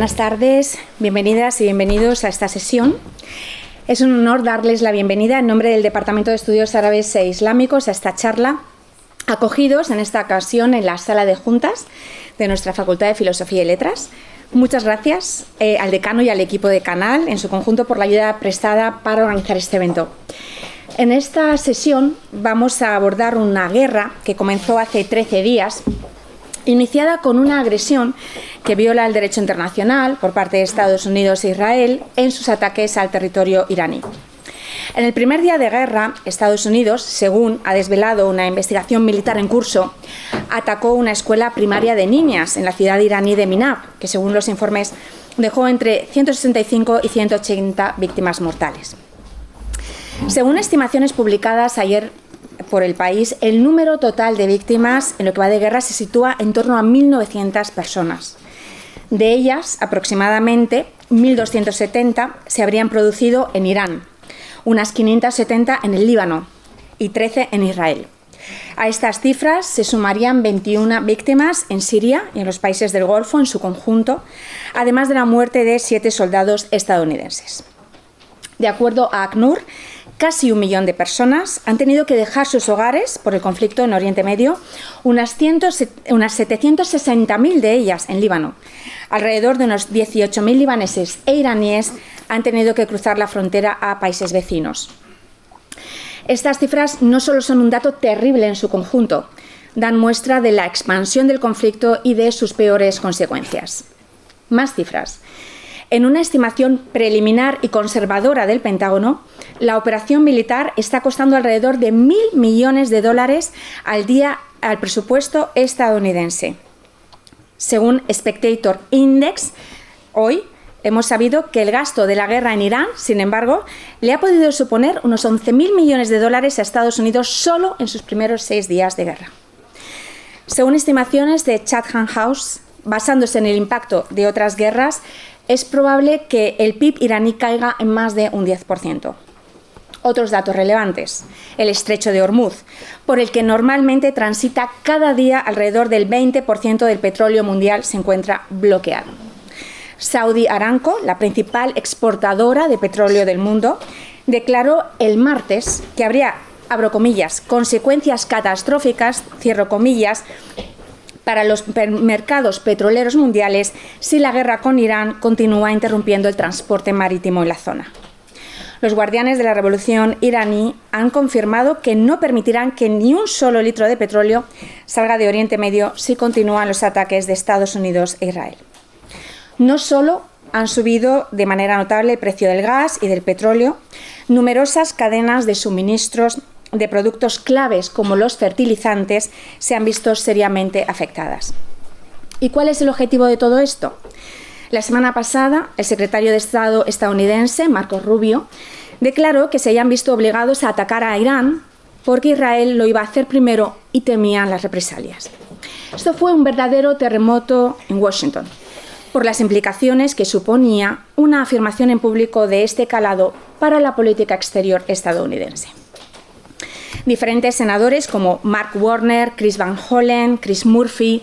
Buenas tardes, bienvenidas y bienvenidos a esta sesión. Es un honor darles la bienvenida en nombre del Departamento de Estudios Árabes e Islámicos a esta charla, acogidos en esta ocasión en la sala de juntas de nuestra Facultad de Filosofía y Letras. Muchas gracias al decano y al equipo de Canal en su conjunto por la ayuda prestada para organizar este evento. En esta sesión vamos a abordar una guerra que comenzó hace 13 días, iniciada con una agresión que viola el derecho internacional por parte de Estados Unidos e Israel en sus ataques al territorio iraní. En el primer día de guerra, Estados Unidos, según ha desvelado una investigación militar en curso, atacó una escuela primaria de niñas en la ciudad iraní de Minab, que según los informes dejó entre 165 y 180 víctimas mortales. Según estimaciones publicadas ayer por El País, el número total de víctimas en lo que va de guerra se sitúa en torno a 1.900 personas. De ellas, aproximadamente 1.270 se habrían producido en Irán, unas 570 en el Líbano y 13 en Israel. A estas cifras se sumarían 21 víctimas en Siria y en los países del Golfo en su conjunto, además de la muerte de 7 soldados estadounidenses. De acuerdo a ACNUR, casi 1 millón de personas han tenido que dejar sus hogares por el conflicto en Oriente Medio, unas 760.000 de ellas en Líbano. Alrededor de unos 18.000 libaneses e iraníes han tenido que cruzar la frontera a países vecinos. Estas cifras no solo son un dato terrible en su conjunto, dan muestra de la expansión del conflicto y de sus peores consecuencias. Más cifras. En una estimación preliminar y conservadora del Pentágono, la operación militar está costando alrededor de $1.000 millones al día al presupuesto estadounidense. Según Spectator Index, hoy hemos sabido que el gasto de la guerra en Irán, sin embargo, le ha podido suponer unos $11.000 millones a Estados Unidos solo en sus primeros 6 días de guerra. Según estimaciones de Chatham House, basándose en el impacto de otras guerras, es probable que el PIB iraní caiga en más de un 10%. Otros datos relevantes. El estrecho de Hormuz, por el que normalmente transita cada día alrededor del 20% del petróleo mundial, se encuentra bloqueado. Saudi Aramco, la principal exportadora de petróleo del mundo, declaró el martes que habría, abro comillas, consecuencias catastróficas, cierro comillas, para los mercados petroleros mundiales si la guerra con Irán continúa interrumpiendo el transporte marítimo en la zona. Los guardianes de la revolución iraní han confirmado que no permitirán que ni un solo litro de petróleo salga de Oriente Medio si continúan los ataques de Estados Unidos e Israel. No solo han subido de manera notable el precio del gas y del petróleo, numerosas cadenas de suministros de productos claves como los fertilizantes se han visto seriamente afectadas. ¿Y cuál es el objetivo de todo esto? La semana pasada, el secretario de Estado estadounidense, Marco Rubio, declaró que se habían visto obligados a atacar a Irán porque Israel lo iba a hacer primero y temían las represalias. Esto fue un verdadero terremoto en Washington, por las implicaciones que suponía una afirmación en público de este calado para la política exterior estadounidense. Diferentes senadores como Mark Warner, Chris Van Hollen, Chris Murphy,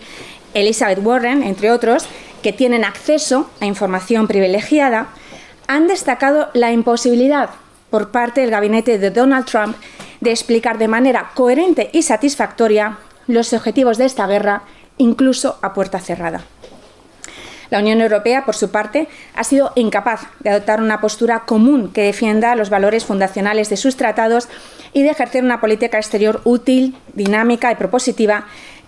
Elizabeth Warren, entre otros, que tienen acceso a información privilegiada, han destacado la imposibilidad por parte del gabinete de Donald Trump de explicar de manera coherente y satisfactoria los objetivos de esta guerra, incluso a puerta cerrada. La Unión Europea, por su parte, ha sido incapaz de adoptar una postura común que defienda los valores fundacionales de sus tratados y de ejercer una política exterior útil, dinámica y propositiva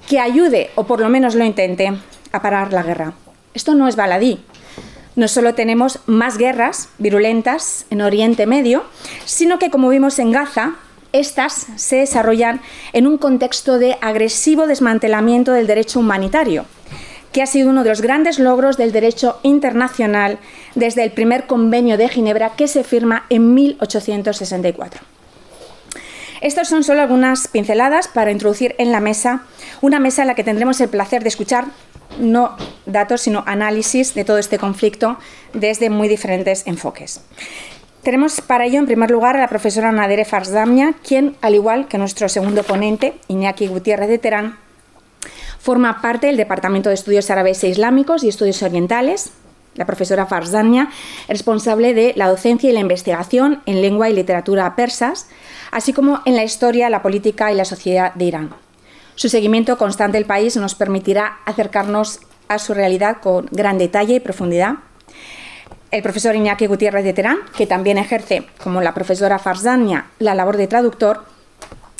que ayude, o por lo menos lo intente, a parar la guerra. Esto no es baladí. No solo tenemos más guerras virulentas en Oriente Medio, sino que, como vimos en Gaza, estas se desarrollan en un contexto de agresivo desmantelamiento del derecho humanitario, que ha sido uno de los grandes logros del derecho internacional desde el primer convenio de Ginebra que se firma en 1864. Estas son solo algunas pinceladas para introducir en la mesa, una mesa en la que tendremos el placer de escuchar no datos, sino análisis de todo este conflicto desde muy diferentes enfoques. Tenemos para ello, en primer lugar, a la profesora Nadere Farsdamia, quien, al igual que nuestro segundo ponente, Iñaki Gutiérrez de Terán, forma parte del Departamento de Estudios Árabes e Islámicos y Estudios Orientales, la profesora Farzania, responsable de la docencia y la investigación en lengua y literatura persas, así como en la historia, la política y la sociedad de Irán. Su seguimiento constante del país nos permitirá acercarnos a su realidad con gran detalle y profundidad. El profesor Iñaki Gutiérrez de Terán, que también ejerce, como la profesora Farzania, la labor de traductor,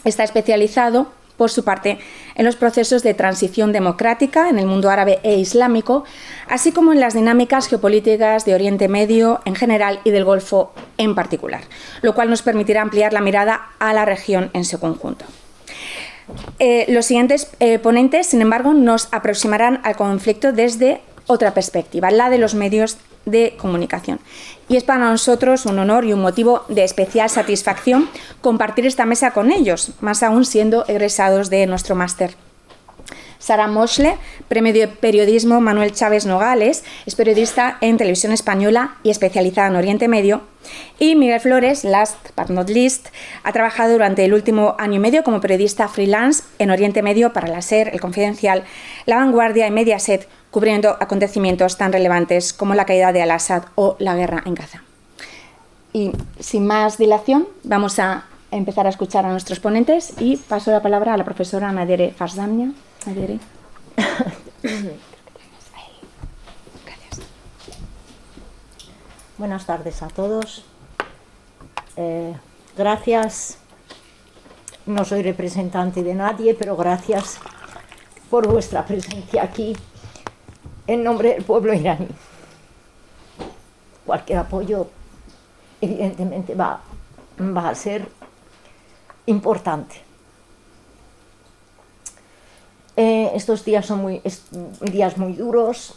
está especializado, por su parte, en los procesos de transición democrática en el mundo árabe e islámico, así como en las dinámicas geopolíticas de Oriente Medio en general y del Golfo en particular, lo cual nos permitirá ampliar la mirada a la región en su conjunto. Los siguientes ponentes, sin embargo, nos aproximarán al conflicto desde otra perspectiva, la de los medios de comunicación. Y es para nosotros un honor y un motivo de especial satisfacción compartir esta mesa con ellos, más aún siendo egresados de nuestro máster. Sara Moshle, Premio de Periodismo Manuel Chávez Nogales, es periodista en Televisión Española y especializada en Oriente Medio. Y Miguel Flores, last but not least, ha trabajado durante el último año y medio como periodista freelance en Oriente Medio para la SER, El Confidencial, La Vanguardia y Mediaset, cubriendo acontecimientos tan relevantes como la caída de Al-Assad o la guerra en Gaza. Y sin más dilación, vamos a empezar a escuchar a nuestros ponentes y paso la palabra a la profesora Nadere Farzania. Nadere. Gracias. Buenas tardes a todos. Gracias. No soy representante de nadie, pero gracias por vuestra presencia aquí en nombre del pueblo iraní. Cualquier apoyo, evidentemente, va a ser importante. Estos días son días muy duros.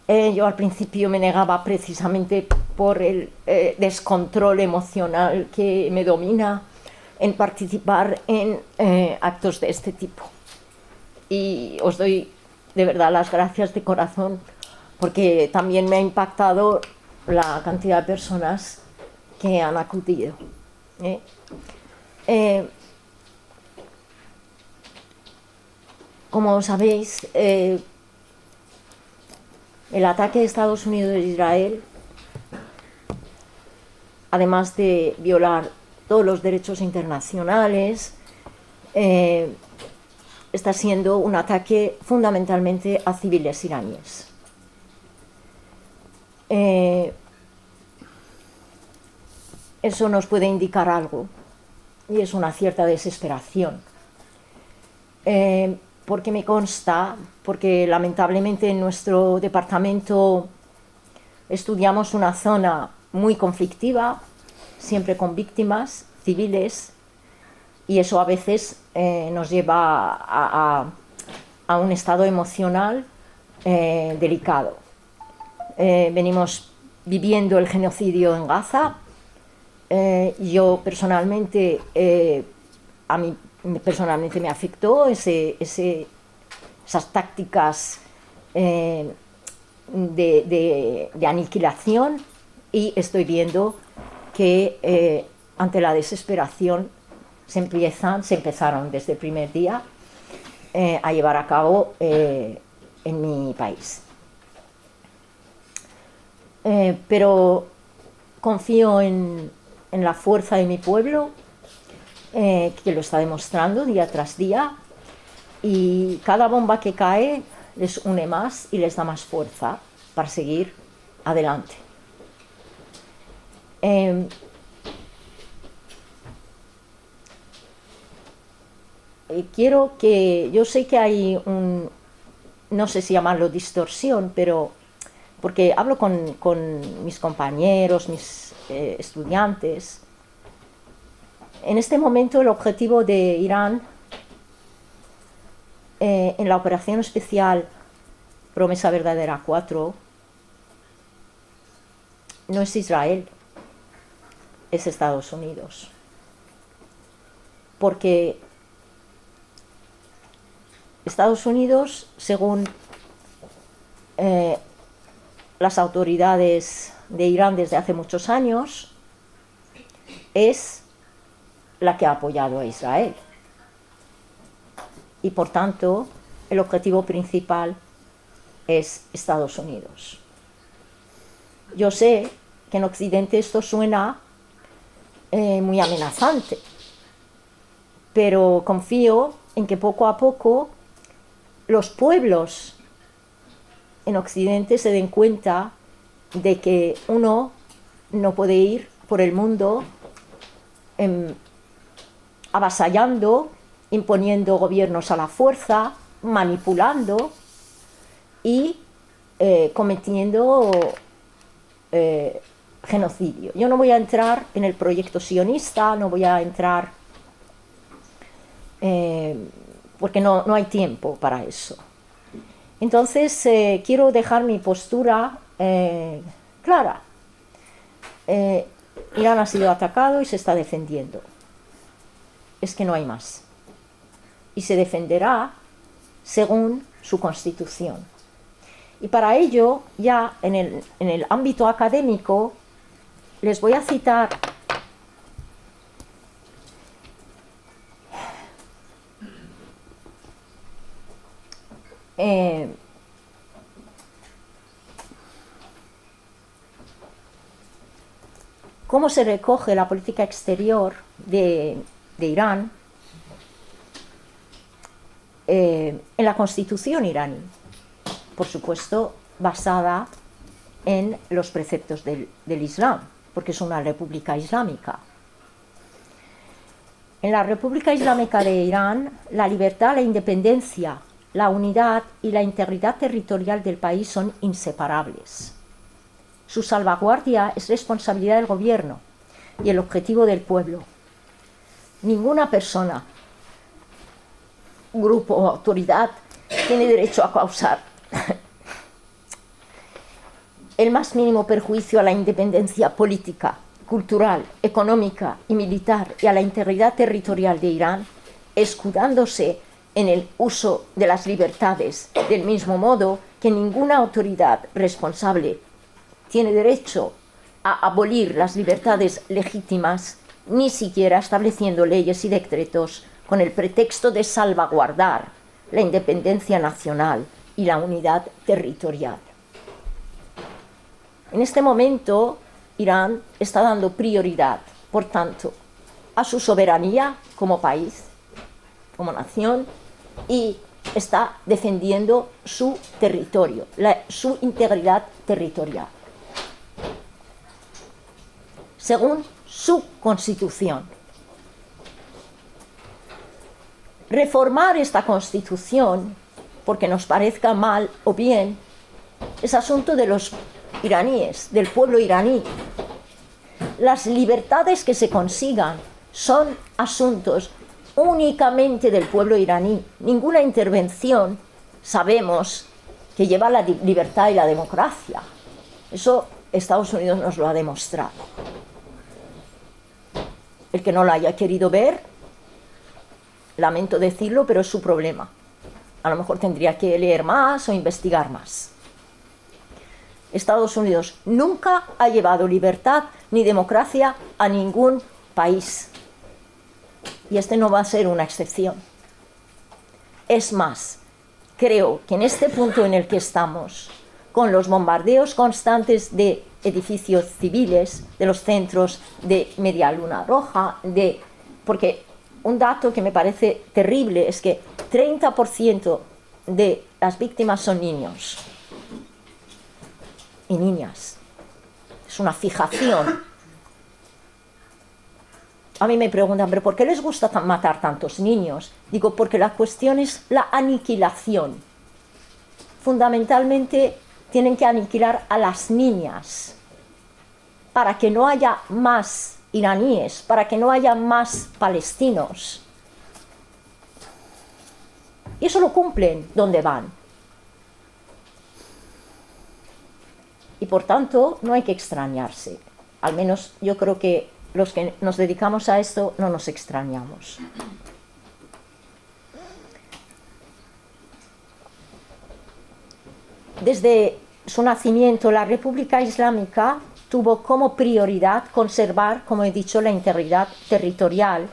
Yo al principio me negaba precisamente por el descontrol emocional que me domina en participar en actos de este tipo. Y os doy de verdad las gracias de corazón, porque también me ha impactado la cantidad de personas que han acudido. Como sabéis, el ataque de Estados Unidos a Israel, además de violar todos los derechos internacionales, está siendo un ataque fundamentalmente a civiles iraníes. Eso nos puede indicar algo, y es una cierta desesperación. Porque me consta, porque lamentablemente en nuestro departamento estudiamos una zona muy conflictiva, siempre con víctimas civiles, y eso a veces nos lleva a un estado emocional delicado. Venimos viviendo el genocidio en Gaza. Yo personalmente, a mí personalmente me afectó esas tácticas de aniquilación, y estoy viendo que ante la desesperación se empezaron desde el primer día a llevar a cabo en mi país. Pero confío en la fuerza de mi pueblo, que lo está demostrando día tras día, y cada bomba que cae les une más y les da más fuerza para seguir adelante. Yo sé que hay no sé si llamarlo distorsión, pero porque hablo con mis compañeros, mis estudiantes. En este momento el objetivo de Irán en la operación especial Promesa Verdadera 4 no es Israel, es Estados Unidos. Porque Estados Unidos, según las autoridades de Irán desde hace muchos años, es la que ha apoyado a Israel. Y por tanto, el objetivo principal es Estados Unidos. Yo sé que en Occidente esto suena muy amenazante, pero confío en que poco a poco los pueblos en Occidente se den cuenta de que uno no puede ir por el mundo avasallando, imponiendo gobiernos a la fuerza, manipulando y cometiendo genocidio. Yo no voy a entrar en el proyecto sionista, no voy a entrar porque no hay tiempo para eso. Entonces quiero dejar mi postura clara. Irán ha sido atacado y se está defendiendo. Es que no hay más. Y se defenderá según su constitución. Y para ello, ya en el ámbito académico, les voy a citar cómo se recoge la política exterior de Irán en la constitución iraní, por supuesto basada en los preceptos del Islam, porque es una república islámica. En la República Islámica de Irán, la libertad, la independencia, la unidad y la integridad territorial del país son inseparables. Su salvaguardia es responsabilidad del gobierno y el objetivo del pueblo. Ninguna persona, grupo o autoridad tiene derecho a causar el más mínimo perjuicio a la independencia política, cultural, económica y militar y a la integridad territorial de Irán, escudándose en el uso de las libertades, del mismo modo que ninguna autoridad responsable tiene derecho a abolir las libertades legítimas, ni siquiera estableciendo leyes y decretos con el pretexto de salvaguardar la independencia nacional y la unidad territorial. En este momento, Irán está dando prioridad, por tanto, a su soberanía como país, como nación, y está defendiendo su territorio, su integridad territorial, según su constitución. Reformar esta constitución, porque nos parezca mal o bien, es asunto de los iraníes, del pueblo iraní. Las libertades que se consigan son asuntos únicamente del pueblo iraní. Ninguna intervención sabemos que lleva a la libertad y la democracia. Eso Estados Unidos nos lo ha demostrado. El que no lo haya querido ver, lamento decirlo, pero es su problema. A lo mejor tendría que leer más o investigar más. Estados Unidos nunca ha llevado libertad ni democracia a ningún país. Y este no va a ser una excepción. Es más, creo que en este punto en el que estamos, con los bombardeos constantes de edificios civiles, de los centros de Media Luna Roja, porque un dato que me parece terrible es que 30% de las víctimas son niños y niñas. Es una fijación. A mí me preguntan, ¿pero por qué les gusta matar tantos niños? Digo, porque la cuestión es la aniquilación. Fundamentalmente tienen que aniquilar a las niñas para que no haya más iraníes, para que no haya más palestinos. Y eso lo cumplen donde van. Y por tanto no hay que extrañarse. Al menos yo creo que los que nos dedicamos a esto no nos extrañamos. Desde su nacimiento, la República Islámica tuvo como prioridad conservar, como he dicho, la integridad territorial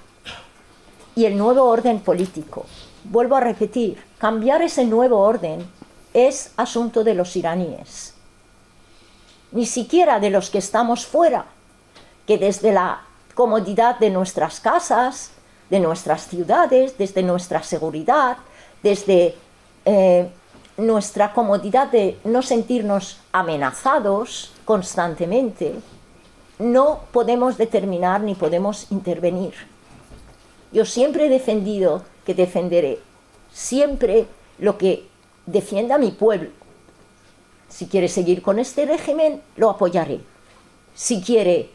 y el nuevo orden político. Vuelvo a repetir, cambiar ese nuevo orden es asunto de los iraníes. ni siquiera de los que estamos fuera, que desde la comodidad de nuestras casas, de nuestras ciudades, desde nuestra seguridad, desde nuestra comodidad de no sentirnos amenazados constantemente, no podemos determinar ni podemos intervenir. Yo siempre he defendido, que defenderé siempre lo que defienda mi pueblo. Si quiere seguir con este régimen, lo apoyaré. Si quiere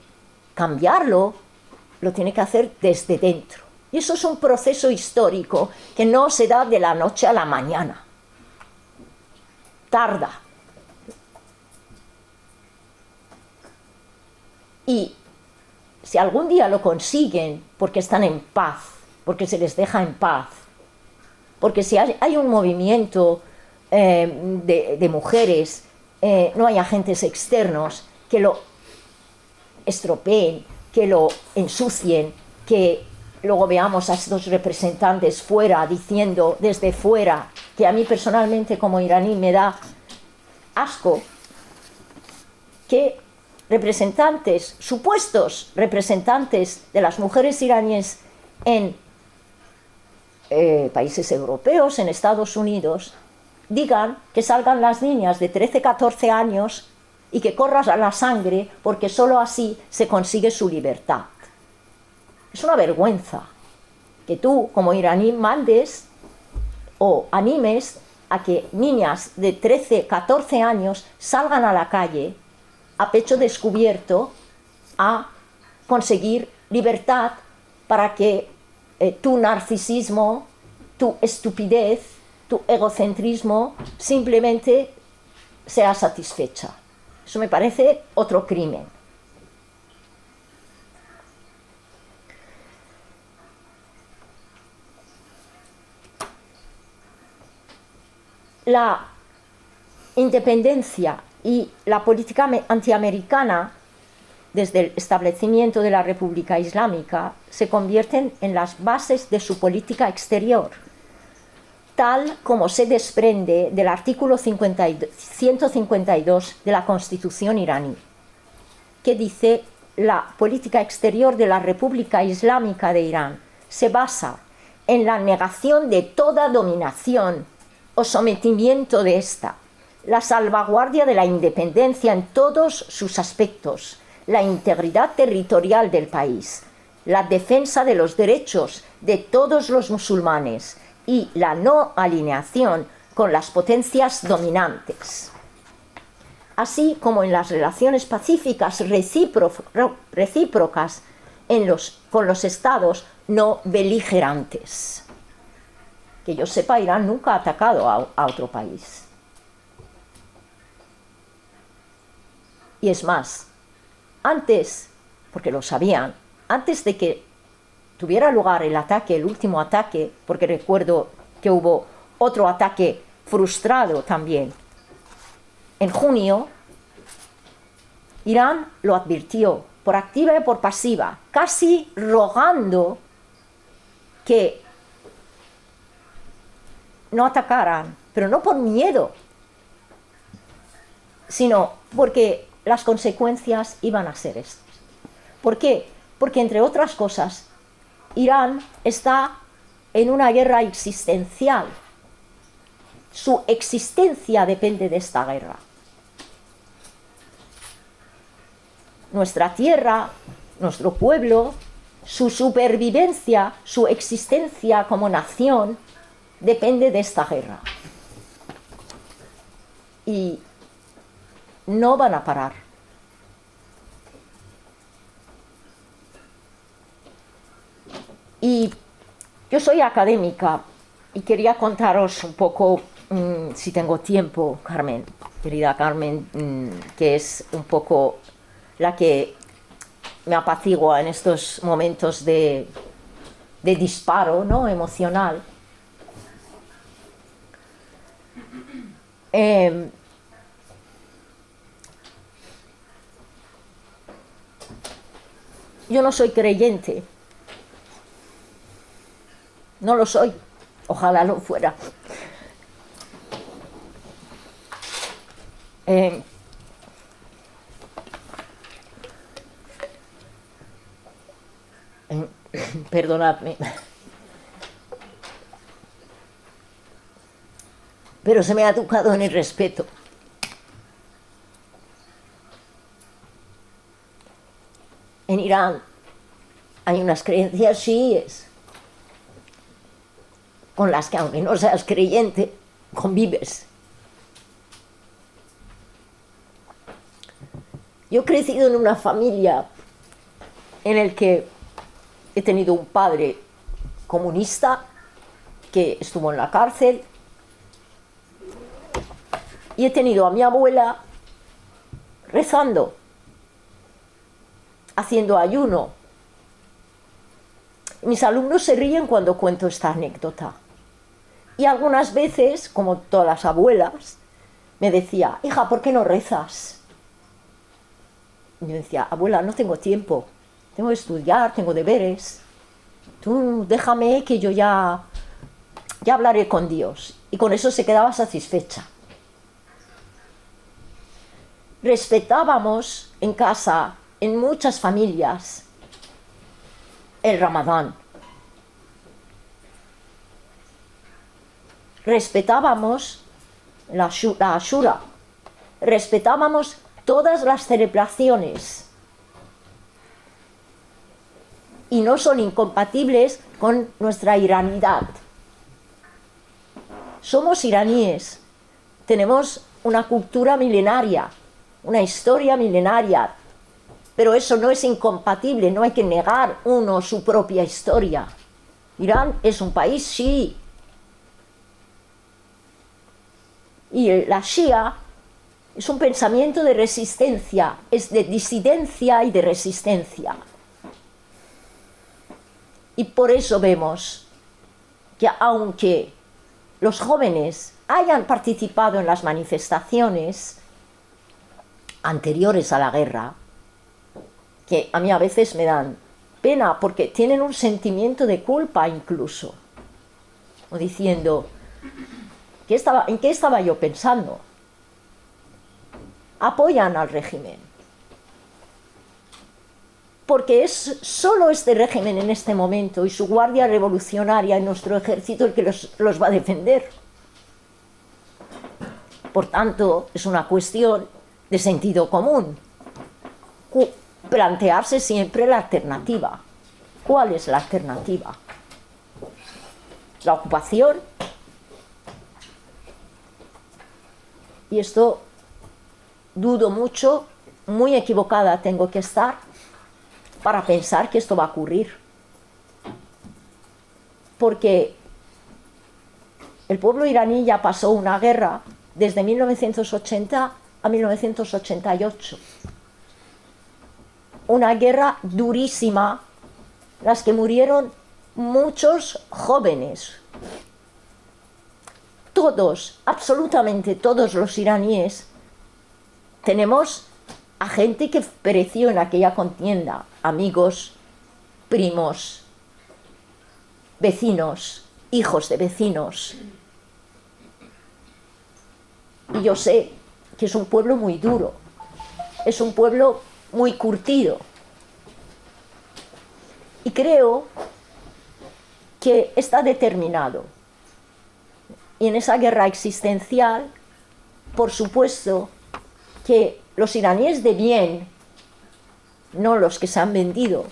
cambiarlo, lo tiene que hacer desde dentro. Y eso es un proceso histórico que no se da de la noche a la mañana. Tarda. Y si algún día lo consiguen, porque están en paz, porque se les deja en paz, porque si hay un movimiento de mujeres, no hay agentes externos que lo estropeen, que lo ensucien, que luego veamos a estos representantes fuera diciendo desde fuera, que a mí personalmente como iraní me da asco, que representantes, supuestos representantes de las mujeres iraníes en países europeos, en Estados Unidos, digan que salgan las niñas de 13, 14 años y que corran la sangre porque solo así se consigue su libertad. Es una vergüenza que tú, como iraní, mandes o animes a que niñas de 13, 14 años salgan a la calle a pecho descubierto a conseguir libertad para que tu narcisismo, tu estupidez, tu egocentrismo simplemente sea satisfecha. Eso me parece otro crimen. La independencia y la política antiamericana, desde el establecimiento de la República Islámica, se convierten en las bases de su política exterior, tal como se desprende del artículo 152 de la Constitución iraní, que dice: la política exterior de la República Islámica de Irán se basa en la negación de toda dominación o sometimiento de ésta, la salvaguardia de la independencia en todos sus aspectos, la integridad territorial del país, la defensa de los derechos de todos los musulmanes y la no alineación con las potencias dominantes, así como en las relaciones pacíficas recíprocas con los estados no beligerantes. Que yo sepa, Irán nunca ha atacado a otro país. Y es más, antes, porque lo sabían, antes de que tuviera lugar el ataque, el último ataque, porque recuerdo que hubo otro ataque frustrado también, en junio, Irán lo advirtió por activa y por pasiva, casi rogando que no atacaran, pero no por miedo, sino porque las consecuencias iban a ser estas. ¿Por qué? Porque, entre otras cosas, Irán está en una guerra existencial. Su existencia depende de esta guerra. Nuestra tierra, nuestro pueblo, su supervivencia, su existencia como nación, depende de esta guerra. Y no van a parar. Y yo soy académica y quería contaros un poco, si tengo tiempo, Carmen, querida Carmen, que es un poco la que me apacigua en estos momentos de disparo, ¿no?, emocional. Yo no soy creyente, no lo soy, ojalá lo fuera. perdonadme, pero se me ha educado en el respeto. En Irán hay unas creencias chiíes con las que, aunque no seas creyente, convives. Yo he crecido en una familia en la que he tenido un padre comunista que estuvo en la cárcel y he tenido a mi abuela rezando, haciendo ayuno. Mis alumnos se ríen cuando cuento esta anécdota. Y algunas veces, como todas las abuelas, me decía, hija, ¿por qué no rezas? Y yo decía, abuela, no tengo tiempo, tengo que estudiar, tengo deberes. Tú déjame que yo ya hablaré con Dios. Y con eso se quedaba satisfecha. Respetábamos en casa, en muchas familias, el Ramadán. Respetábamos la Ashura. Respetábamos todas las celebraciones. Y no son incompatibles con nuestra iranidad. Somos iraníes. Tenemos una cultura milenaria, una historia milenaria. Pero eso no es incompatible, no hay que negar uno su propia historia. Irán es un país chií. Y la Shia es un pensamiento de resistencia, es de disidencia y de resistencia. Y por eso vemos que aunque los jóvenes hayan participado en las manifestaciones anteriores a la guerra, que a mí a veces me dan pena porque tienen un sentimiento de culpa incluso, o diciendo, ¿en qué estaba yo pensando? Apoyan al régimen. Porque es solo este régimen en este momento y su guardia revolucionaria y nuestro ejército el que los va a defender. Por tanto, es una cuestión de sentido común. Plantearse siempre la alternativa. ¿Cuál es la alternativa? ¿La ocupación? Y esto dudo mucho, muy equivocada tengo que estar para pensar que esto va a ocurrir. Porque el pueblo iraní ya pasó una guerra desde 1980 a 1988. Una guerra durísima, en las que murieron muchos jóvenes. Todos, absolutamente todos los iraníes, tenemos a gente que pereció en aquella contienda, amigos, primos, vecinos, hijos de vecinos. Y yo sé que es un pueblo muy duro, es un pueblo muy curtido. Y creo que está determinado. Y en esa guerra existencial, por supuesto, que los iraníes de bien, no los que se han vendido,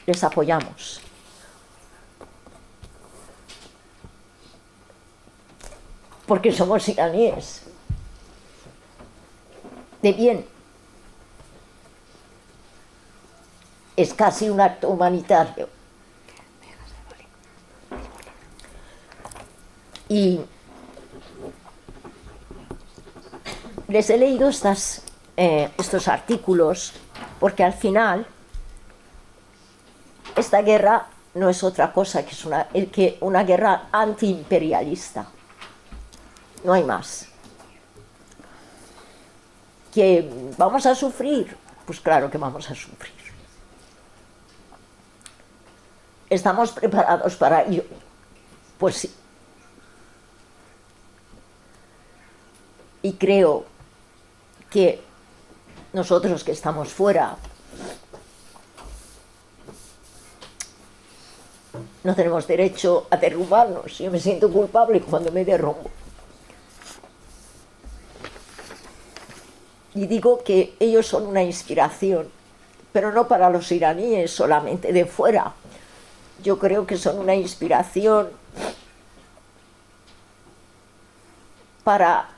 les apoyamos. Porque somos iraníes de bien. Es casi un acto humanitario. Y les he leído estos artículos porque al final esta guerra no es otra cosa que una guerra antiimperialista. No hay más. ¿Que vamos a sufrir? Pues claro que vamos a sufrir. ¿Estamos preparados para ello? Pues sí. Y creo que nosotros que estamos fuera no tenemos derecho a derrumbarnos. Yo me siento culpable cuando me derrumbo. Y digo que ellos son una inspiración, pero no para los iraníes solamente, de fuera. Yo creo que son una inspiración para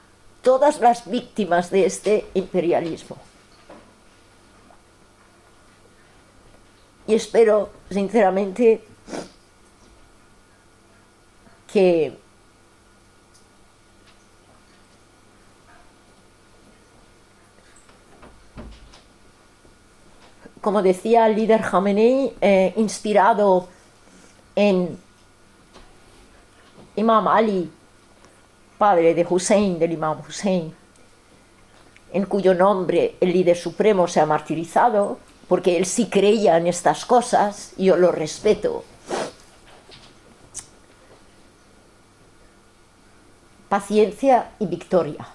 todas las víctimas de este imperialismo. Y espero, sinceramente, que como decía el líder Jamenei, inspirado en Imam Ali, padre de Hussein, del Imam Hussein, en cuyo nombre el líder supremo se ha martirizado, porque él sí creía en estas cosas, y yo lo respeto. Paciencia y victoria.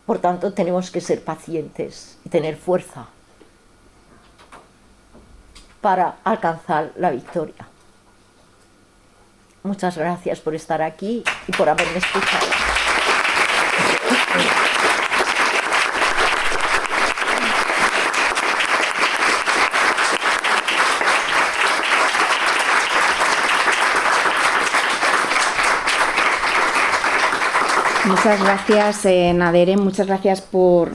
Por tanto, tenemos que ser pacientes y tener fuerza para alcanzar la victoria. Muchas gracias por estar aquí y por haberme escuchado. Muchas gracias, Nadere, muchas gracias por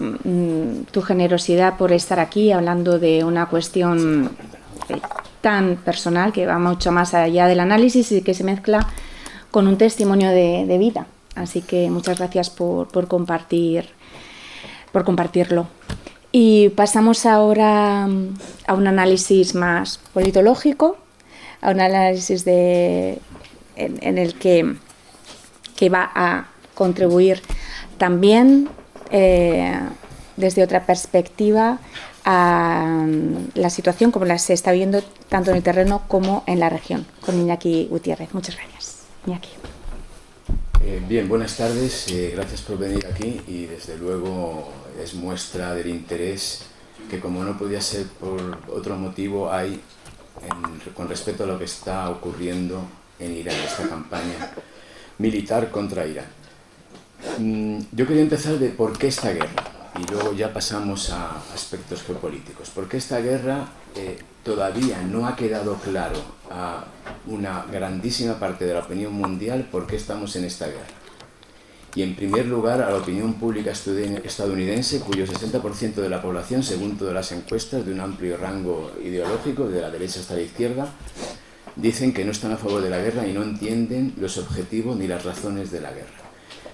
tu generosidad, por estar aquí hablando de una cuestión tan personal que va mucho más allá del análisis y que se mezcla con un testimonio de vida. Así que muchas gracias por compartirlo. Y pasamos ahora a un análisis más politológico, a un análisis en el que va a contribuir también desde otra perspectiva a la situación como la se está viendo tanto en el terreno como en la región, con Iñaki Gutiérrez. Muchas gracias, Iñaki. Bien, buenas tardes, gracias por venir aquí y desde luego es muestra del interés que, como no podía ser por otro motivo, hay con respecto a lo que está ocurriendo en Irán, esta campaña militar contra Irán. Yo quería empezar de por qué esta guerra y luego ya pasamos a aspectos geopolíticos. Porque esta guerra todavía no ha quedado claro a una grandísima parte de la opinión mundial por qué estamos en esta guerra. Y en primer lugar a la opinión pública estadounidense, cuyo 60% de la población, según todas las encuestas de un amplio rango ideológico, de la derecha hasta la izquierda, dicen que no están a favor de la guerra y no entienden los objetivos ni las razones de la guerra.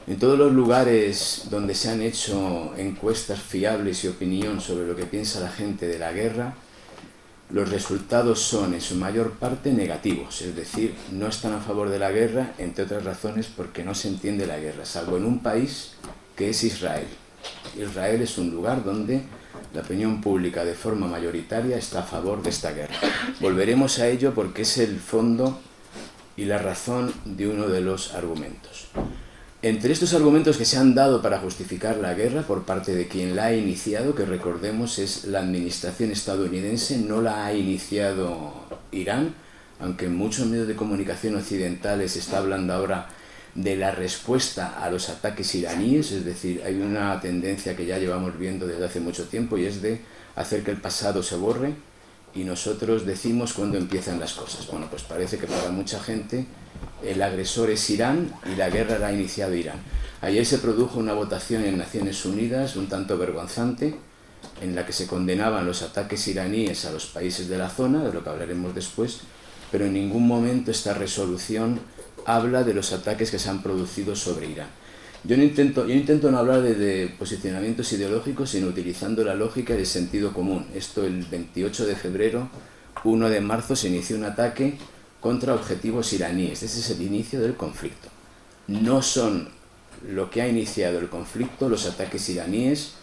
En todos los lugares donde se han hecho encuestas fiables y opinión sobre lo que piensa la gente de la guerra, los resultados son en su mayor parte negativos, es decir, no están a favor de la guerra, entre otras razones porque no se entiende la guerra, salvo en un país que es Israel. Israel es un lugar donde la opinión pública de forma mayoritaria está a favor de esta guerra. Volveremos a ello porque es el fondo y la razón de uno de los argumentos. Entre estos argumentos que se han dado para justificar la guerra por parte de quien la ha iniciado, que recordemos es la administración estadounidense, no la ha iniciado Irán, aunque en muchos medios de comunicación occidentales se está hablando ahora de la respuesta a los ataques iraníes, es decir, hay una tendencia que ya llevamos viendo desde hace mucho tiempo y es de hacer que el pasado se borre y nosotros decimos cuándo empiezan las cosas. Bueno, pues parece que para mucha gente el agresor es Irán y la guerra la ha iniciado Irán. Ayer se produjo una votación en Naciones Unidas un tanto vergonzante en la que se condenaban los ataques iraníes a los países de la zona, de lo que hablaremos después, pero en ningún momento esta resolución habla de los ataques que se han producido sobre Irán. Yo intento no hablar de posicionamientos ideológicos, sino utilizando la lógica y el sentido común. Esto el 28 de febrero, 1 de marzo se inició un ataque contra objetivos iraníes. Ese es el inicio del conflicto. No son lo que ha iniciado el conflicto los ataques iraníes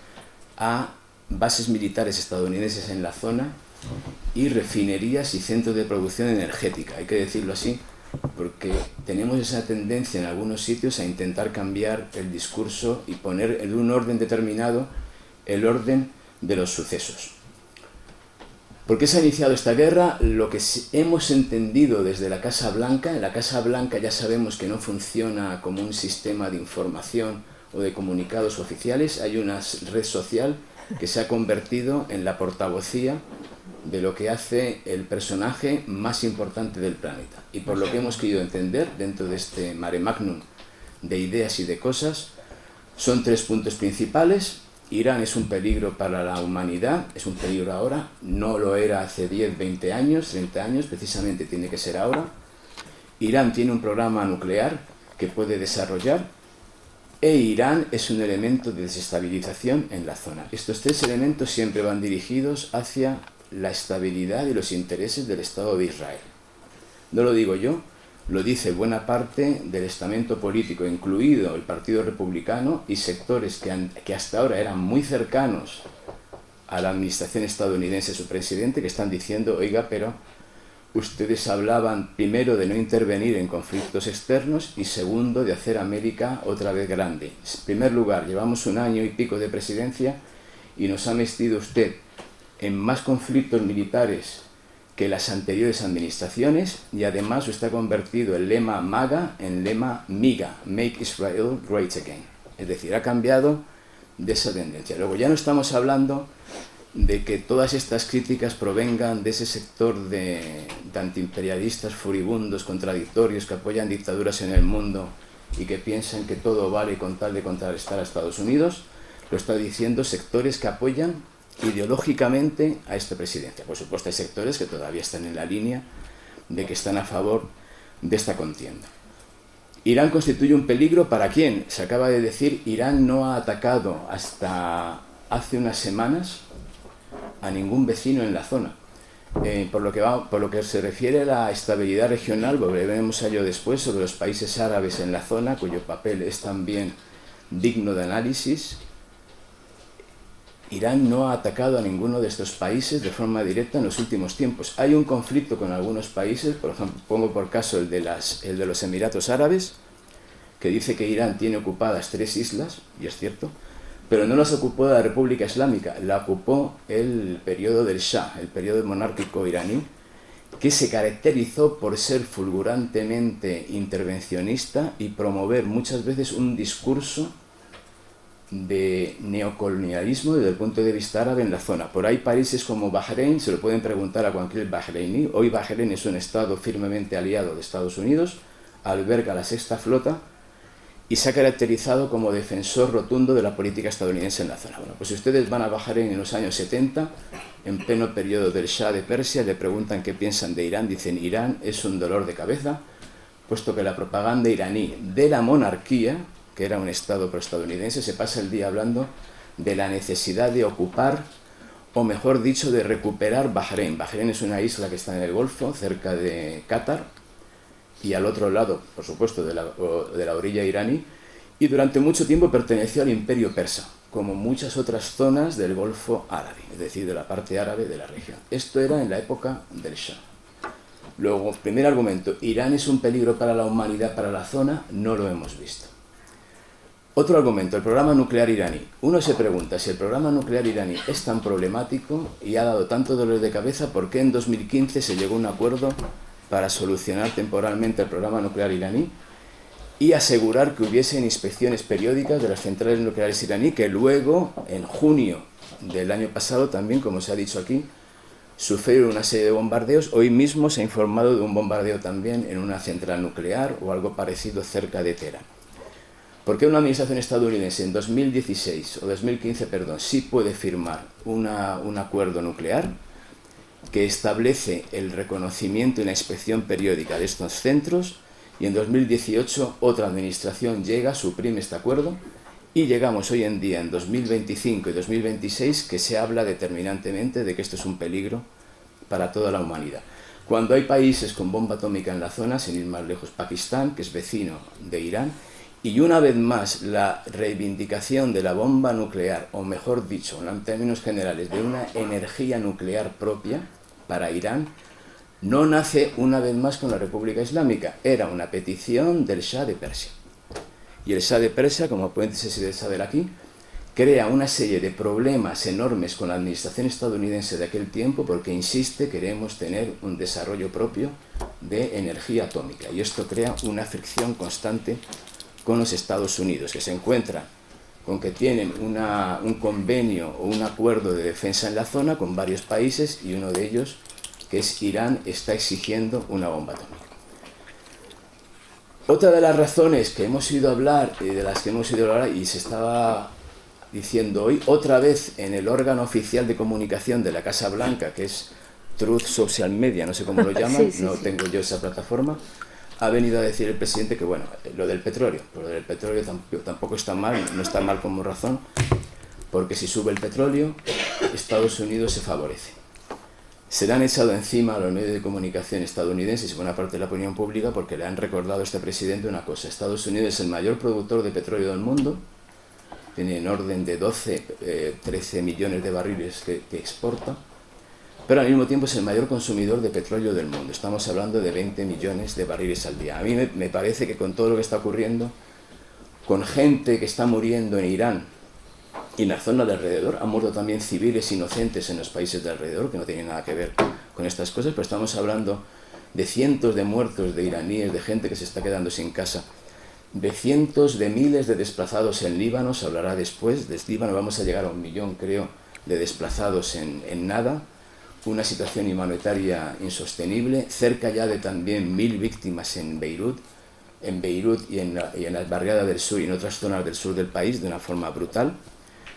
a bases militares estadounidenses en la zona y refinerías y centros de producción energética. Hay que decirlo así, porque tenemos esa tendencia en algunos sitios a intentar cambiar el discurso y poner en un orden determinado el orden de los sucesos. ¿Por qué se ha iniciado esta guerra? Lo que hemos entendido desde la Casa Blanca, en la Casa Blanca ya sabemos que no funciona como un sistema de información o de comunicados oficiales, hay una red social que se ha convertido en la portavocía de lo que hace el personaje más importante del planeta. Y por lo que hemos querido entender dentro de este mare magnum de ideas y de cosas, son 3 puntos principales. Irán es un peligro para la humanidad, es un peligro ahora, no lo era hace 10, 20 años, 30 años, precisamente tiene que ser ahora. Irán tiene un programa nuclear que puede desarrollar e Irán es un elemento de desestabilización en la zona. Estos 3 elementos siempre van dirigidos hacia la estabilidad y los intereses del Estado de Israel. No lo digo yo, lo dice buena parte del estamento político, incluido el Partido Republicano y sectores que hasta ahora eran muy cercanos a la administración estadounidense, su presidente, que están diciendo, oiga, pero ustedes hablaban primero de no intervenir en conflictos externos y segundo de hacer América otra vez grande. En primer lugar, llevamos 1 año y pico de presidencia y nos ha metido usted en más conflictos militares que las anteriores administraciones y además está convertido el lema MAGA en lema MIGA, Make Israel Great Again. Es decir, ha cambiado de esa tendencia. Luego ya no estamos hablando de que todas estas críticas provengan de ese sector de antiimperialistas furibundos, contradictorios, que apoyan dictaduras en el mundo y que piensan que todo vale con tal de contrarrestar a Estados Unidos. Lo está diciendo sectores que apoyan ideológicamente a esta presidencia. Por supuesto hay sectores que todavía están en la línea de que están a favor de esta contienda. Irán constituye un peligro ¿para quién? Se acaba de decir, Irán no ha atacado hasta hace unas semanas a ningún vecino en la zona. Por lo que se refiere a la estabilidad regional, volveremos a ello después, sobre los países árabes en la zona, cuyo papel es también digno de análisis. Irán no ha atacado a ninguno de estos países de forma directa en los últimos tiempos. Hay un conflicto con algunos países, por ejemplo, pongo por caso el de los Emiratos Árabes, que dice que Irán tiene ocupadas 3 islas, y es cierto, pero no las ocupó la República Islámica, la ocupó el periodo del Shah, el periodo monárquico iraní, que se caracterizó por ser fulgurantemente intervencionista y promover muchas veces un discurso de neocolonialismo desde el punto de vista árabe en la zona. Por ahí países como Bahrein, se lo pueden preguntar a cualquier bahreiní. Hoy Bahrein es un estado firmemente aliado de Estados Unidos, alberga la 6ª flota y se ha caracterizado como defensor rotundo de la política estadounidense en la zona. Bueno, pues si ustedes van a Bahrein en los años 70, en pleno periodo del Shah de Persia, le preguntan qué piensan de Irán, dicen Irán es un dolor de cabeza, puesto que la propaganda iraní de la monarquía, que era un estado proestadounidense, se pasa el día hablando de la necesidad de ocupar, o mejor dicho, de recuperar Bahrein. Bahrein es una isla que está en el Golfo, cerca de Qatar, y al otro lado, por supuesto, de la orilla iraní, y durante mucho tiempo perteneció al Imperio Persa, como muchas otras zonas del Golfo árabe, es decir, de la parte árabe de la región. Esto era en la época del Shah. Luego, primer argumento, ¿Irán es un peligro para la humanidad, para la zona? No lo hemos visto. Otro argumento, el programa nuclear iraní. Uno se pregunta, si el programa nuclear iraní es tan problemático y ha dado tanto dolor de cabeza, ¿por qué en 2015 se llegó a un acuerdo para solucionar temporalmente el programa nuclear iraní y asegurar que hubiesen inspecciones periódicas de las centrales nucleares iraní, que luego, en junio del año pasado, también, como se ha dicho aquí, sufrieron una serie de bombardeos? Hoy mismo se ha informado de un bombardeo también en una central nuclear o algo parecido cerca de Teherán. ¿Por qué una administración estadounidense en 2016 o 2015, perdón, sí puede firmar un acuerdo nuclear que establece el reconocimiento y la inspección periódica de estos centros, y en 2018 otra administración llega, suprime este acuerdo, y llegamos hoy en día, en 2025 y 2026, que se habla determinantemente de que esto es un peligro para toda la humanidad? Cuando hay países con bomba atómica en la zona, sin ir más lejos, Pakistán, que es vecino de Irán, y una vez más la reivindicación de la bomba nuclear, o mejor dicho, en términos generales, de una energía nuclear propia para Irán, no nace una vez más con la República Islámica. Era una petición del Shah de Persia. Y el Shah de Persia, como pueden saber aquí, crea una serie de problemas enormes con la administración estadounidense de aquel tiempo porque insiste, queremos tener un desarrollo propio de energía atómica. Y esto crea una fricción constante con los Estados Unidos, que se encuentran con que tienen un convenio o un acuerdo de defensa en la zona con varios países, y uno de ellos, que es Irán, está exigiendo una bomba atómica. Otra de las razones que hemos oído hablar, y de las que hemos oído hablar, y se estaba diciendo hoy, otra vez en el órgano oficial de comunicación de la Casa Blanca, que es Truth Social Media, no sé cómo lo llaman, no tengo yo esa plataforma, ha venido a decir el presidente que, bueno, lo del petróleo tampoco está mal, no está mal como razón, porque si sube el petróleo, Estados Unidos se favorece. Se le han echado encima a los medios de comunicación estadounidenses y buena parte de la opinión pública porque le han recordado a este presidente una cosa: Estados Unidos es el mayor productor de petróleo del mundo, tiene en orden de 13 millones de barriles que exporta, pero al mismo tiempo es el mayor consumidor de petróleo del mundo. Estamos hablando de 20 millones de barriles al día. A mí me parece que con todo lo que está ocurriendo, con gente que está muriendo en Irán y en la zona de alrededor, han muerto también civiles inocentes en los países de alrededor, que no tienen nada que ver con estas cosas, pero estamos hablando de cientos de muertos, de iraníes, de gente que se está quedando sin casa, de cientos de miles de desplazados en Líbano. Se hablará después. Desde Líbano vamos a llegar a 1 millón, creo, de desplazados en nada. Una situación humanitaria insostenible, cerca ya de también 1000 víctimas en Beirut y en las barriadas del sur y en otras zonas del sur del país, de una forma brutal.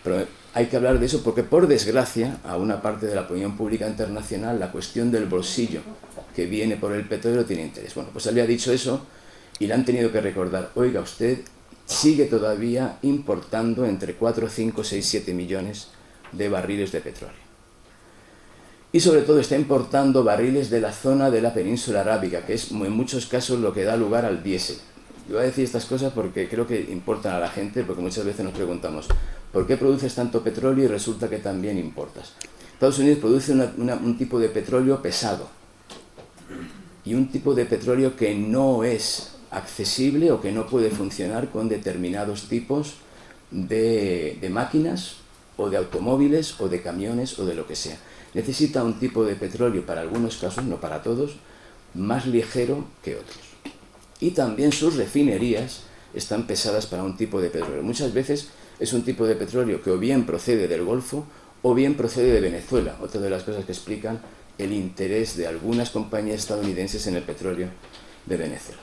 Pero hay que hablar de eso porque, por desgracia, a una parte de la opinión pública internacional, la cuestión del bolsillo que viene por el petróleo tiene interés. Bueno, pues él le ha dicho eso y le han tenido que recordar: oiga, usted sigue todavía importando entre 4, 5, 6, 7 millones de barriles de petróleo. Y sobre todo está importando barriles de la zona de la península arábiga, que es en muchos casos lo que da lugar al diésel. Yo voy a decir estas cosas porque creo que importan a la gente, porque muchas veces nos preguntamos: ¿por qué produces tanto petróleo y resulta que también importas? Estados Unidos produce un tipo de petróleo pesado y un tipo de petróleo que no es accesible o que no puede funcionar con determinados tipos de máquinas o de automóviles o de camiones o de lo que sea. Necesita un tipo de petróleo, para algunos casos, no para todos, más ligero que otros. Y también sus refinerías están pesadas para un tipo de petróleo. Muchas veces es un tipo de petróleo que o bien procede del Golfo o bien procede de Venezuela. Otra de las cosas que explican el interés de algunas compañías estadounidenses en el petróleo de Venezuela.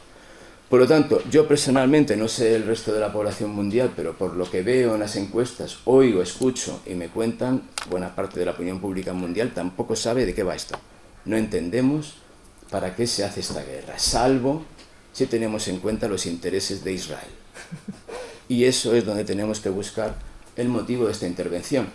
Por lo tanto, yo personalmente, no sé el resto de la población mundial, pero por lo que veo en las encuestas, oigo, escucho y me cuentan, buena parte de la opinión pública mundial tampoco sabe de qué va esto. No entendemos para qué se hace esta guerra, salvo si tenemos en cuenta los intereses de Israel. Y eso es donde tenemos que buscar el motivo de esta intervención.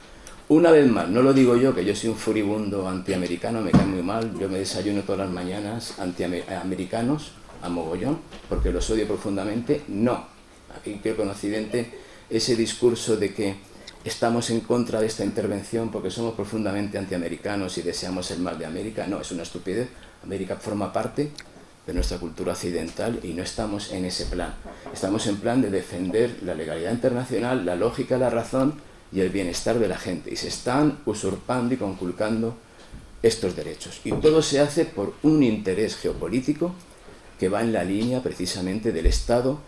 Una vez más, no lo digo yo, que yo soy un furibundo antiamericano, me cae muy mal, yo me desayuno todas las mañanas antiamericanos, a mogollón, porque los odio profundamente. No, aquí creo que en Occidente ese discurso de que estamos en contra de esta intervención porque somos profundamente antiamericanos y deseamos el mal de América, no, es una estupidez. América forma parte de nuestra cultura occidental y no estamos en ese plan. Estamos en plan de defender la legalidad internacional, la lógica, la razón y el bienestar de la gente, y se están usurpando y conculcando estos derechos. Y todo se hace por un interés geopolítico que va en la línea precisamente del Estado,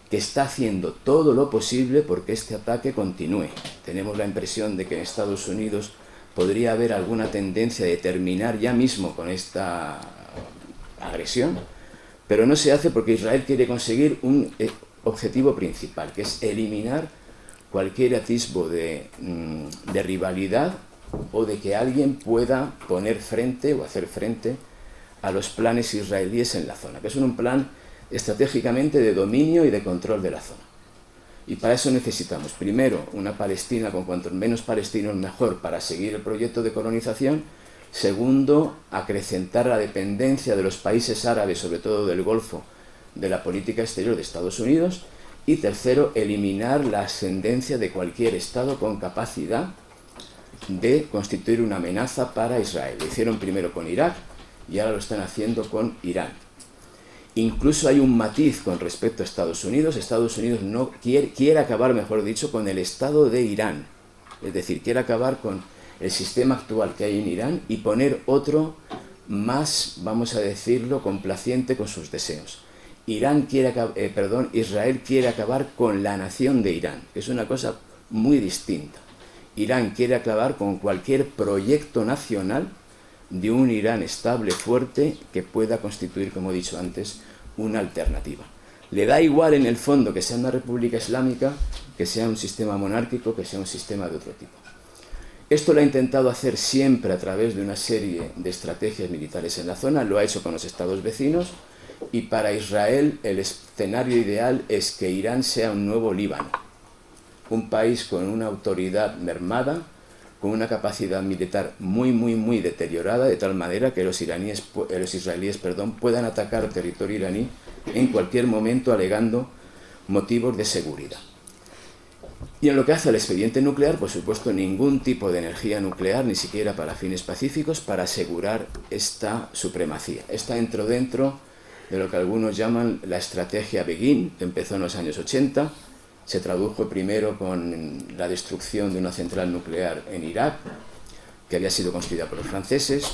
que está haciendo todo lo posible porque este ataque continúe. Tenemos la impresión de que en Estados Unidos podría haber alguna tendencia de terminar ya mismo con esta agresión, pero no se hace porque Israel quiere conseguir un objetivo principal, que es eliminar cualquier atisbo de rivalidad o de que alguien pueda poner frente o hacer frente a los planes israelíes en la zona, que es un plan estratégicamente de dominio y de control de la zona. Y para eso necesitamos, primero, una Palestina con cuantos menos palestinos mejor para seguir el proyecto de colonización. Segundo, acrecentar la dependencia de los países árabes, sobre todo del Golfo, de la política exterior de Estados Unidos. Y tercero, eliminar la ascendencia de cualquier Estado con capacidad de constituir una amenaza para Israel. Lo hicieron primero con Irak y ahora lo están haciendo con Irán. Incluso hay un matiz con respecto a Estados Unidos. Estados Unidos no quiere acabar, mejor dicho, con el Estado de Irán. Es decir, quiere acabar con el sistema actual que hay en Irán y poner otro más, vamos a decirlo, complaciente con sus deseos. Israel quiere acabar con la nación de Irán, que es una cosa muy distinta. Irán quiere acabar con cualquier proyecto nacional de un Irán estable, fuerte, que pueda constituir, como he dicho antes, una alternativa. Le da igual en el fondo que sea una república islámica, que sea un sistema monárquico, que sea un sistema de otro tipo. Esto lo ha intentado hacer siempre a través de una serie de estrategias militares en la zona, lo ha hecho con los estados vecinos, y para Israel el escenario ideal es que Irán sea un nuevo Líbano, un país con una autoridad mermada, con una capacidad militar muy deteriorada, de tal manera que los israelíes puedan atacar territorio iraní en cualquier momento alegando motivos de seguridad. Y en lo que hace al expediente nuclear, por supuesto, ningún tipo de energía nuclear, ni siquiera para fines pacíficos, para asegurar esta supremacía. Está dentro de lo que algunos llaman la estrategia Begin, que empezó en los años 80, se tradujo primero con la destrucción de una central nuclear en Irak, que había sido construida por los franceses,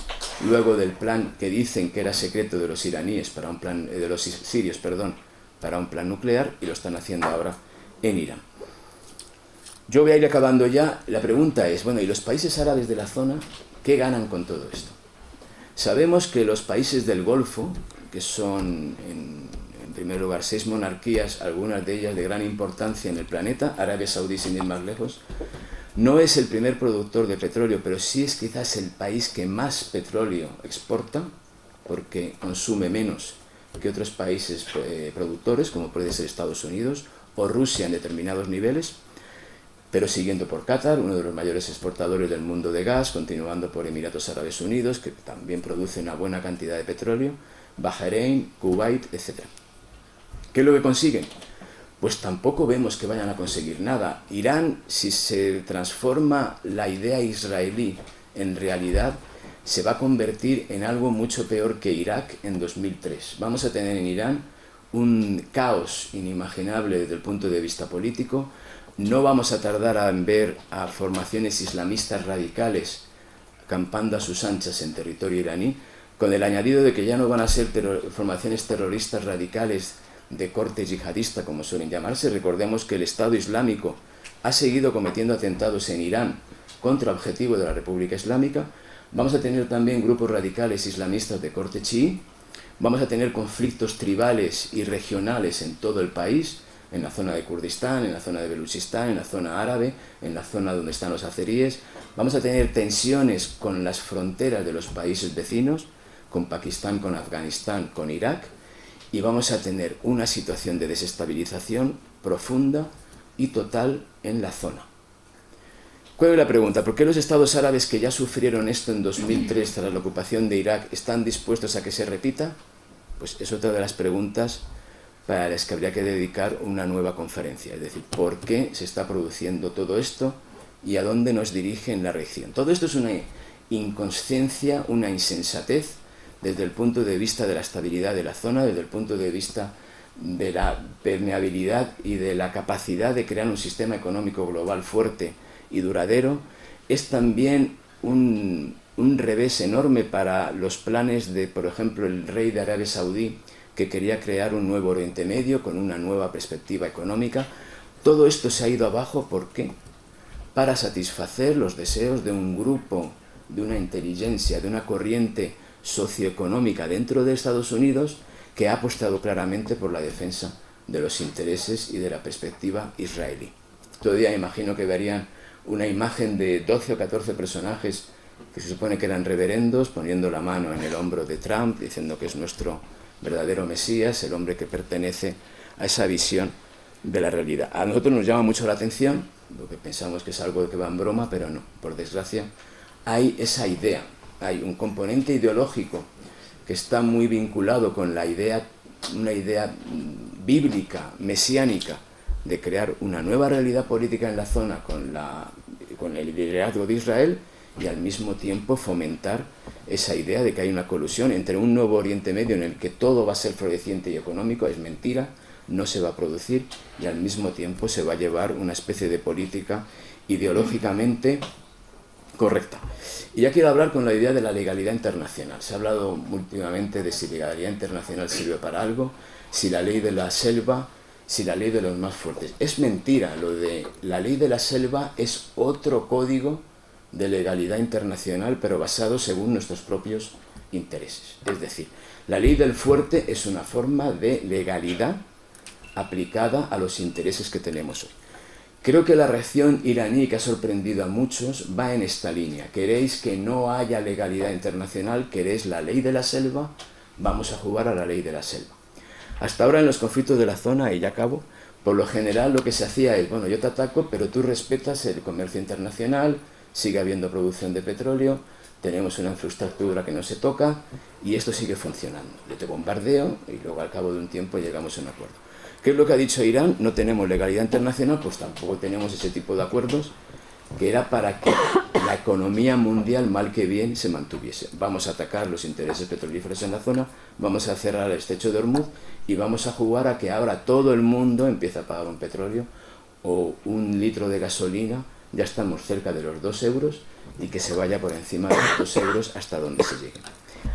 luego del plan que dicen que era secreto de los iraníes para un plan, de los sirios, para un plan nuclear, y lo están haciendo ahora en Irán. Yo voy a ir acabando ya. La pregunta es, bueno, ¿y los países árabes de la zona qué ganan con todo esto? Sabemos que los países del Golfo, que son en primer lugar 6 monarquías, algunas de ellas de gran importancia en el planeta, Arabia Saudí sin ir más lejos, no es el primer productor de petróleo, pero sí es quizás el país que más petróleo exporta, porque consume menos que otros países productores, como puede ser Estados Unidos o Rusia en determinados niveles, pero siguiendo por Qatar, uno de los mayores exportadores del mundo de gas, continuando por Emiratos Árabes Unidos, que también produce una buena cantidad de petróleo, Bahrein, Kuwait, etc. ¿Qué es lo que consiguen? Pues tampoco vemos que vayan a conseguir nada. Irán, si se transforma la idea israelí en realidad, se va a convertir en algo mucho peor que Irak en 2003. Vamos a tener en Irán un caos inimaginable desde el punto de vista político. No vamos a tardar en ver a formaciones islamistas radicales acampando a sus anchas en territorio iraní, con el añadido de que ya no van a ser formaciones terroristas radicales de corte yihadista, como suelen llamarse. Recordemos que el Estado Islámico ha seguido cometiendo atentados en Irán contra objetivos de la República Islámica. Vamos a tener también grupos radicales islamistas de corte chií. Vamos a tener conflictos tribales y regionales en todo el país, en la zona de Kurdistán, en la zona de Beluchistán, en la zona árabe, en la zona donde están los azeríes. Vamos a tener tensiones con las fronteras de los países vecinos, con Pakistán, con Afganistán, con Irak, y vamos a tener una situación de desestabilización profunda y total en la zona. ¿Cuál es la pregunta? ¿Por qué los estados árabes que ya sufrieron esto en 2003 tras la ocupación de Irak están dispuestos a que se repita? Pues es otra de las preguntas para las que habría que dedicar una nueva conferencia. Es decir, ¿por qué se está produciendo todo esto y a dónde nos dirige en la región? Todo esto es una inconsciencia, una insensatez desde el punto de vista de la estabilidad de la zona, desde el punto de vista de la permeabilidad y de la capacidad de crear un sistema económico global fuerte y duradero. Es también un revés enorme para los planes de, por ejemplo, el rey de Arabia Saudí, que quería crear un nuevo Oriente Medio con una nueva perspectiva económica. Todo esto se ha ido abajo, ¿por qué? Para satisfacer los deseos de un grupo, de una inteligencia, de una corriente socioeconómica dentro de Estados Unidos que ha apostado claramente por la defensa de los intereses y de la perspectiva israelí. Todavía imagino que verían una imagen de 12 o 14 personajes que se supone que eran reverendos, poniendo la mano en el hombro de Trump, diciendo que es nuestro verdadero Mesías, el hombre que pertenece a esa visión de la realidad. A nosotros nos llama mucho la atención, porque pensamos que es algo que va en broma, pero no, por desgracia, hay esa idea, hay un componente ideológico que está muy vinculado con la idea, una idea bíblica, mesiánica, de crear una nueva realidad política en la zona con el liderazgo de Israel y al mismo tiempo fomentar esa idea de que hay una colusión entre un nuevo Oriente Medio en el que todo va a ser floreciente y económico, es mentira, no se va a producir, y al mismo tiempo se va a llevar una especie de política ideológicamente correcta. Y ya quiero hablar con la idea de la legalidad internacional. Se ha hablado últimamente de si la legalidad internacional sirve para algo, si la ley de la selva, si la ley de los más fuertes. Es mentira, lo de la ley de la selva es otro código de legalidad internacional, pero basado según nuestros propios intereses. Es decir, la ley del fuerte es una forma de legalidad aplicada a los intereses que tenemos hoy. Creo que la reacción iraní, que ha sorprendido a muchos, va en esta línea. Queréis que no haya legalidad internacional, queréis la ley de la selva, vamos a jugar a la ley de la selva. Hasta ahora en los conflictos de la zona, y ya acabo, por lo general lo que se hacía es, bueno, yo te ataco, pero tú respetas el comercio internacional, sigue habiendo producción de petróleo, tenemos una infraestructura que no se toca y esto sigue funcionando. Yo te bombardeo y luego al cabo de un tiempo llegamos a un acuerdo. ¿Qué es lo que ha dicho Irán? No tenemos legalidad internacional, pues tampoco tenemos ese tipo de acuerdos, que era para que la economía mundial, mal que bien, se mantuviese. Vamos a atacar los intereses petrolíferos en la zona, vamos a cerrar el estrecho de Hormuz y vamos a jugar a que ahora todo el mundo empiece a pagar un petróleo o un litro de gasolina, ya estamos cerca de los 2 euros y que se vaya por encima de los 2 euros hasta donde se llegue.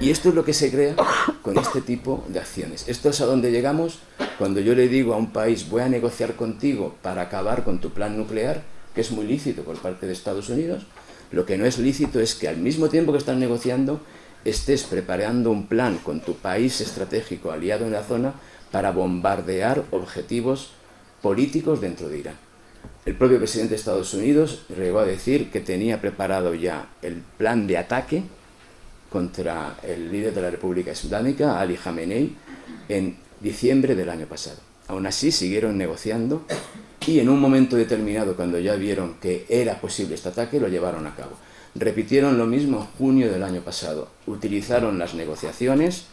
Y esto es lo que se crea con este tipo de acciones. Esto es a donde llegamos cuando yo le digo a un país voy a negociar contigo para acabar con tu plan nuclear, que es muy lícito por parte de Estados Unidos. Lo que no es lícito es que al mismo tiempo que están negociando estés preparando un plan con tu país estratégico aliado en la zona para bombardear objetivos políticos dentro de Irán. El propio presidente de Estados Unidos llegó a decir que tenía preparado ya el plan de ataque contra el líder de la República Islámica, Ali Khamenei, en diciembre del año pasado. Aún así siguieron negociando y en un momento determinado, cuando ya vieron que era posible este ataque, lo llevaron a cabo. Repitieron lo mismo en junio del año pasado. Utilizaron las negociaciones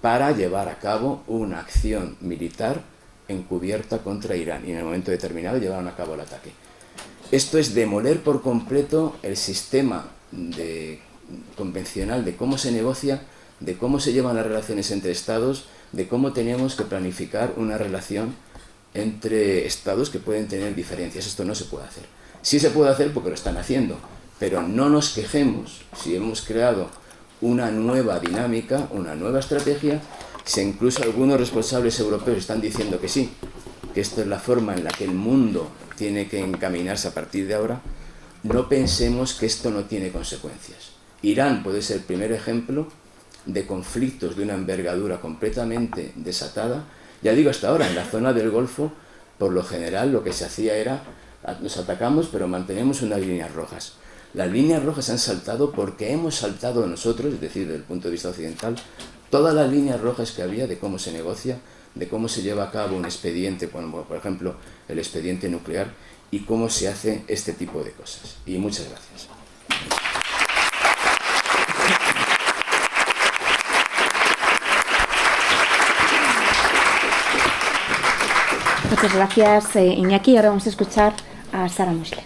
para llevar a cabo una acción militar encubierta contra Irán y en el momento determinado llevaron a cabo el ataque. Esto es demoler por completo el sistema convencional de cómo se negocia, de cómo se llevan las relaciones entre estados, de cómo tenemos que planificar una relación entre estados que pueden tener diferencias. Esto no se puede hacer. Sí se puede hacer porque lo están haciendo, pero no nos quejemos si hemos creado una nueva dinámica, una nueva estrategia, si incluso algunos responsables europeos están diciendo que sí, que esta es la forma en la que el mundo tiene que encaminarse a partir de ahora. No pensemos que esto no tiene consecuencias. Irán puede ser el primer ejemplo de conflictos de una envergadura completamente desatada. Ya digo, hasta ahora en la zona del Golfo, por lo general lo que se hacía era, nos atacamos pero mantenemos unas líneas rojas. Las líneas rojas han saltado porque hemos saltado nosotros, es decir, desde el punto de vista occidental, todas las líneas rojas que había de cómo se negocia, de cómo se lleva a cabo un expediente, como por ejemplo el expediente nuclear, y cómo se hace este tipo de cosas. Y muchas gracias. Muchas gracias, Iñaki. Ahora vamos a escuchar a Sara Musle.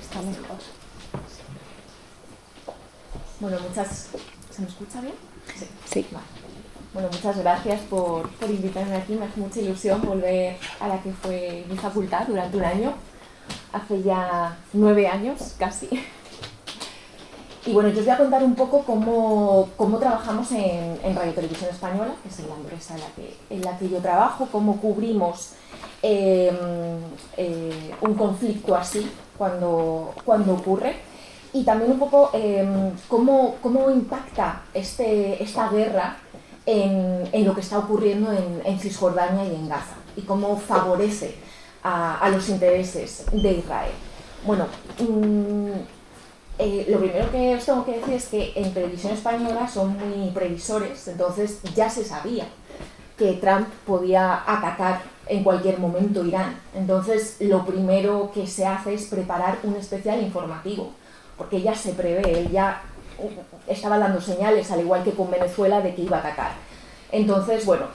Está mejor. Bueno, ¿se me escucha bien? Sí. Vale. Bueno, muchas gracias por invitarme aquí. Me hace mucha ilusión volver a la que fue mi facultad durante un año. Hace ya 9 años, casi. Y bueno, yo os voy a contar un poco cómo trabajamos en Radio Televisión Española, que es la empresa en la que yo trabajo, cómo cubrimos un conflicto así cuando ocurre, y también un poco cómo impacta esta guerra en lo que está ocurriendo en Cisjordania y en Gaza, y cómo favorece a los intereses de Israel. Bueno, lo primero que os tengo que decir es que en Televisión Española son muy previsores, entonces ya se sabía que Trump podía atacar en cualquier momento Irán. Entonces lo primero que se hace es preparar un especial informativo, porque ya se prevé, él ya estaba dando señales, al igual que con Venezuela, de que iba a atacar. Entonces, bueno,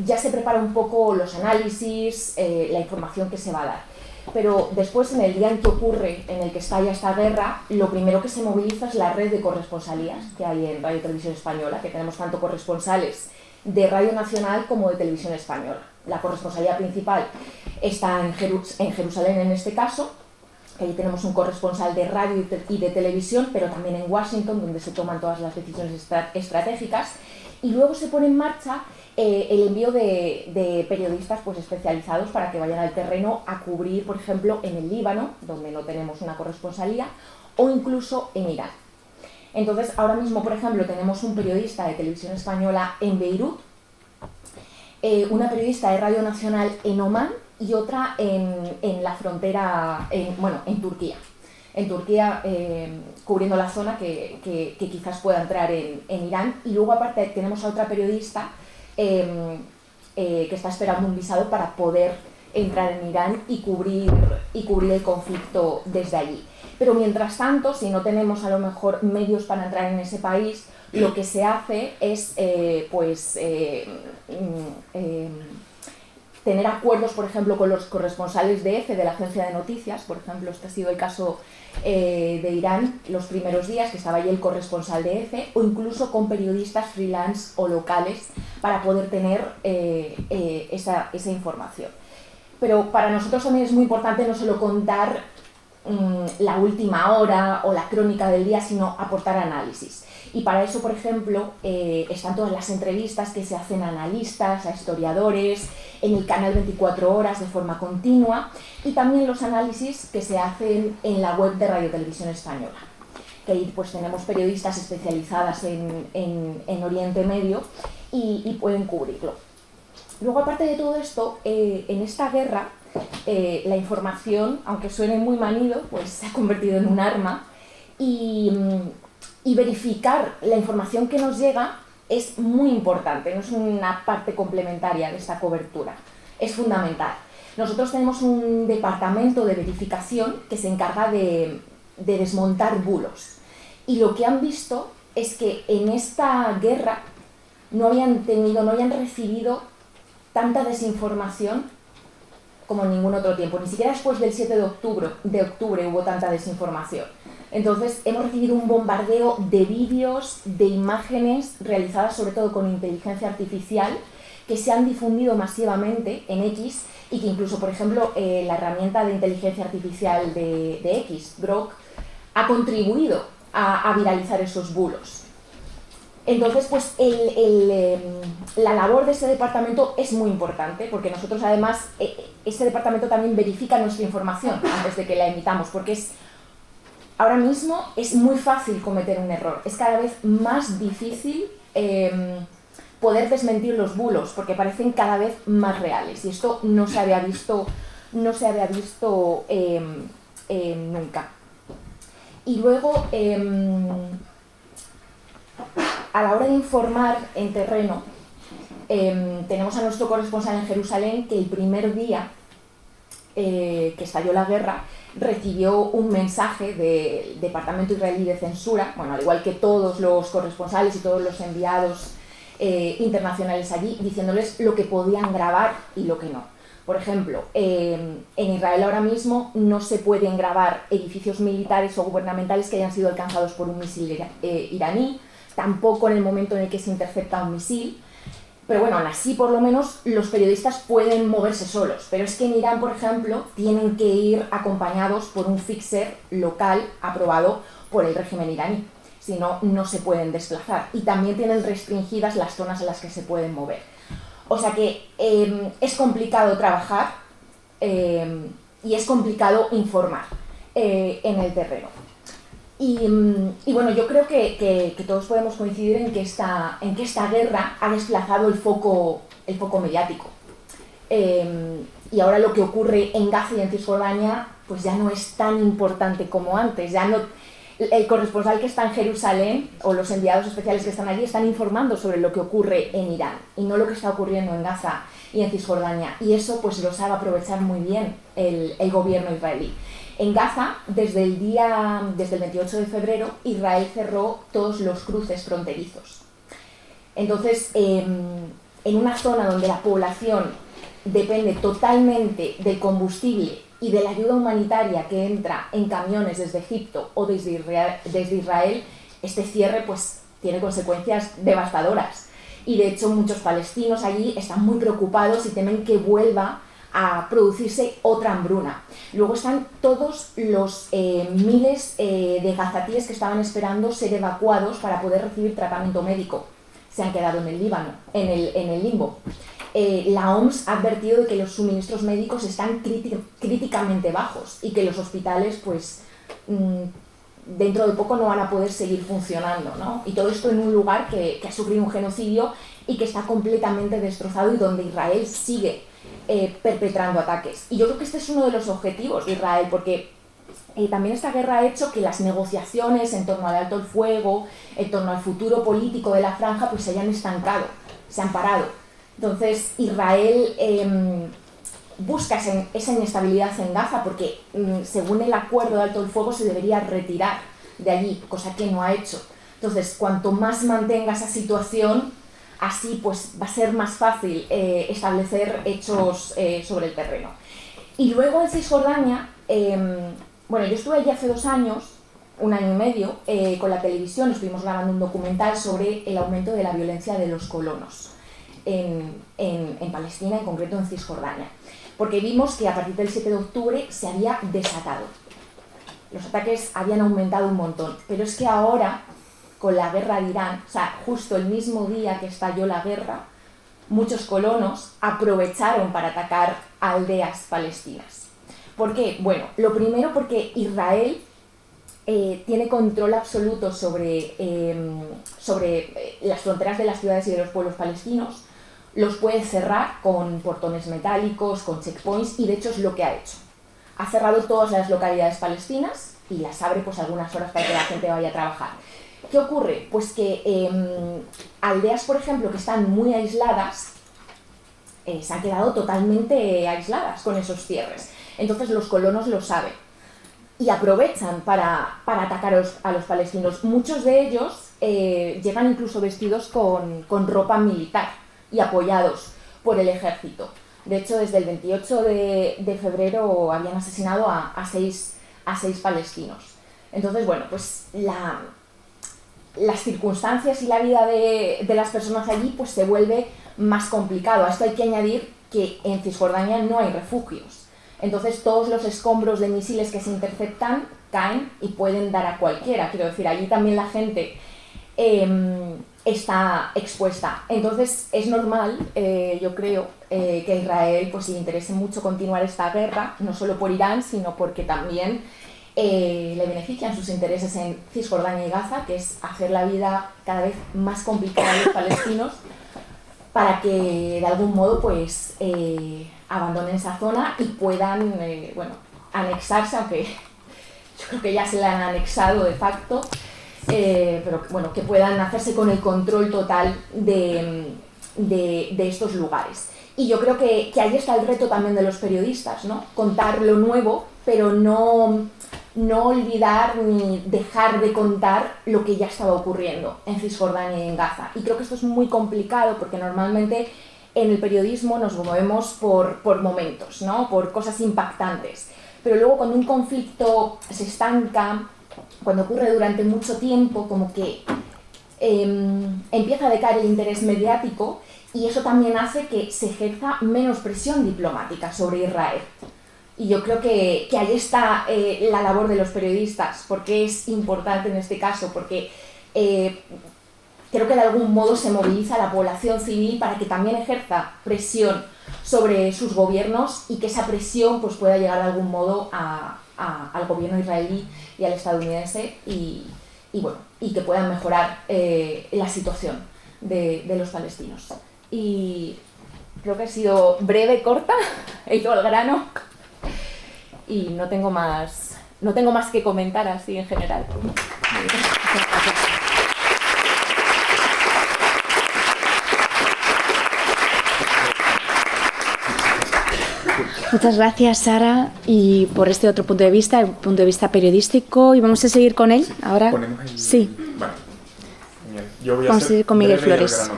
ya se prepara un poco los análisis, la información que se va a dar. Pero después, en el día en que ocurre, en el que estalla esta guerra, lo primero que se moviliza es la red de corresponsalías que hay en Radio Televisión Española, que tenemos tanto corresponsales de Radio Nacional como de Televisión Española. La corresponsalía principal está en Jerusalén en este caso, que allí tenemos un corresponsal de radio y de televisión, pero también en Washington, donde se toman todas las decisiones estratégicas, y luego se pone en marcha el envío de periodistas pues, especializados para que vayan al terreno a cubrir, por ejemplo, en el Líbano, donde no tenemos una corresponsalía, o incluso en Irán. Entonces, ahora mismo, por ejemplo, tenemos un periodista de Televisión Española en Beirut, una periodista de Radio Nacional en Omán y otra en la frontera, en Turquía. En Turquía, cubriendo la zona que quizás pueda entrar en Irán. Y luego, aparte, tenemos a otra periodista que está esperando un visado para poder entrar en Irán y cubrir el conflicto desde allí. Pero mientras tanto, si no tenemos a lo mejor medios para entrar en ese país, lo que se hace es tener acuerdos, por ejemplo, con los corresponsales de EFE, de la agencia de noticias. Por ejemplo, este ha sido el caso de Irán los primeros días, que estaba allí el corresponsal de EFE, o incluso con periodistas freelance o locales para poder tener esa información. Pero para nosotros también es muy importante no solo contar la última hora o la crónica del día, sino aportar análisis. Y para eso, por ejemplo, están todas las entrevistas que se hacen a analistas, a historiadores, en el canal 24 horas de forma continua, y también los análisis que se hacen en la web de Radio Televisión Española, que ahí pues tenemos periodistas especializadas en Oriente Medio y pueden cubrirlo. Luego, aparte de todo esto, en esta guerra, la información, aunque suene muy manido, pues se ha convertido en un arma, y verificar la información que nos llega es muy importante, no es una parte complementaria de esta cobertura, es fundamental. Nosotros tenemos un departamento de verificación que se encarga de desmontar bulos, y lo que han visto es que en esta guerra no habían recibido tanta desinformación como en ningún otro tiempo, ni siquiera después del 7 de octubre hubo tanta desinformación. Entonces hemos recibido un bombardeo de vídeos, de imágenes realizadas sobre todo con inteligencia artificial, que se han difundido masivamente en X, y que incluso, por ejemplo, la herramienta de inteligencia artificial de X, Grok, ha contribuido a viralizar esos bulos. Entonces, pues la labor de ese departamento es muy importante, porque nosotros además, ese departamento también verifica nuestra información antes de que la emitamos, porque ahora mismo es muy fácil cometer un error, es cada vez más difícil poder desmentir los bulos, porque parecen cada vez más reales, y esto no se había visto nunca. Y luego, a la hora de informar en terreno, tenemos a nuestro corresponsal en Jerusalén, que el primer día que estalló la guerra recibió un mensaje del Departamento Israelí de Censura, bueno, al igual que todos los corresponsales y todos los enviados internacionales allí, diciéndoles lo que podían grabar y lo que no. Por ejemplo, en Israel ahora mismo no se pueden grabar edificios militares o gubernamentales que hayan sido alcanzados por un misil iraní, tampoco en el momento en el que se intercepta un misil. Pero bueno, aún así, por lo menos, los periodistas pueden moverse solos. Pero es que en Irán, por ejemplo, tienen que ir acompañados por un fixer local aprobado por el régimen iraní. Si no, no se pueden desplazar. Y también tienen restringidas las zonas en las que se pueden mover. O sea que es complicado trabajar y es complicado informar en el terreno. Y bueno, yo creo que todos podemos coincidir en que esta guerra ha desplazado el foco mediático. Y ahora lo que ocurre en Gaza y en Cisjordania pues ya no es tan importante como antes. Ya no, el corresponsal que está en Jerusalén o los enviados especiales que están allí están informando sobre lo que ocurre en Irán y no lo que está ocurriendo en Gaza y en Cisjordania. Y eso pues lo sabe aprovechar muy bien el gobierno israelí. En Gaza, desde el 28 de febrero, Israel cerró todos los cruces fronterizos. Entonces, en una zona donde la población depende totalmente del combustible y de la ayuda humanitaria que entra en camiones desde Egipto o desde Israel, este cierre pues tiene consecuencias devastadoras. Y de hecho muchos palestinos allí están muy preocupados y temen que vuelva a producirse otra hambruna. Luego están todos los miles de gazatíes que estaban esperando ser evacuados para poder recibir tratamiento médico. Se han quedado en el Líbano, en el limbo. La OMS ha advertido de que los suministros médicos están críticamente bajos y que los hospitales pues dentro de poco no van a poder seguir funcionando, ¿no? Y todo esto en un lugar que ha sufrido un genocidio y que está completamente destrozado y donde Israel sigue perpetrando ataques. Y yo creo que este es uno de los objetivos de Israel, porque también esta guerra ha hecho que las negociaciones en torno al alto el fuego, en torno al futuro político de la franja, pues se hayan estancado, se han parado. Entonces Israel busca esa inestabilidad en Gaza porque según el acuerdo de alto el fuego se debería retirar de allí, cosa que no ha hecho. Entonces, cuanto más mantenga esa situación, así pues va a ser más fácil establecer hechos sobre el terreno. Y luego en Cisjordania, bueno, yo estuve allí hace 2 años, 1 año y medio, con la televisión, estuvimos grabando un documental sobre el aumento de la violencia de los colonos en Palestina, en concreto en Cisjordania. Porque vimos que a partir del 7 de octubre se había desatado. Los ataques habían aumentado un montón, pero es que ahora, con la guerra de Irán, o sea, justo el mismo día que estalló la guerra, muchos colonos aprovecharon para atacar a aldeas palestinas. ¿Por qué? Bueno, lo primero porque Israel tiene control absoluto sobre las fronteras de las ciudades y de los pueblos palestinos, los puede cerrar con portones metálicos, con checkpoints, y de hecho es lo que ha hecho. Ha cerrado todas las localidades palestinas y las abre pues algunas horas para que la gente vaya a trabajar. ¿Qué ocurre? Pues que aldeas, por ejemplo, que están muy aisladas, se han quedado totalmente aisladas con esos cierres. Entonces los colonos lo saben y aprovechan para atacar a los palestinos. Muchos de ellos llegan incluso vestidos con ropa militar y apoyados por el ejército. De hecho, desde el 28 de febrero habían asesinado a 6 palestinos. Entonces, bueno, pues las circunstancias y la vida de las personas allí pues se vuelve más complicado. A esto hay que añadir que en Cisjordania no hay refugios. Entonces todos los escombros de misiles que se interceptan caen y pueden dar a cualquiera. Quiero decir, allí también la gente está expuesta. Entonces es normal, yo creo, que a Israel pues, le interese mucho continuar esta guerra, no solo por Irán, sino porque también le benefician sus intereses en Cisjordania y Gaza, que es hacer la vida cada vez más complicada a los palestinos para que de algún modo pues abandonen esa zona y puedan bueno, anexarse, aunque yo creo que ya se la han anexado de facto, pero bueno, que puedan hacerse con el control total de estos lugares. Y yo creo que ahí está el reto también de los periodistas, ¿no? Contar lo nuevo, pero no olvidar ni dejar de contar lo que ya estaba ocurriendo en Cisjordania y en Gaza. Y creo que esto es muy complicado porque normalmente en el periodismo nos movemos por momentos, ¿no? Por cosas impactantes. Pero luego cuando un conflicto se estanca, cuando ocurre durante mucho tiempo, como que empieza a decaer el interés mediático y eso también hace que se ejerza menos presión diplomática sobre Israel. Y yo creo que ahí está la labor de los periodistas, porque es importante en este caso, porque creo que de algún modo se moviliza a la población civil para que también ejerza presión sobre sus gobiernos y que esa presión pues, pueda llegar de algún modo al gobierno israelí y al estadounidense y que puedan mejorar la situación de los palestinos. Y creo que ha sido breve, corta, he ido al grano. Y no tengo más que comentar así en general. Muchas gracias, Sara, y por este otro punto de vista, el punto de vista periodístico. ¿Y vamos a seguir con él ahora? Sí. Vale. Yo voy vamos a seguir con Miguel Flores.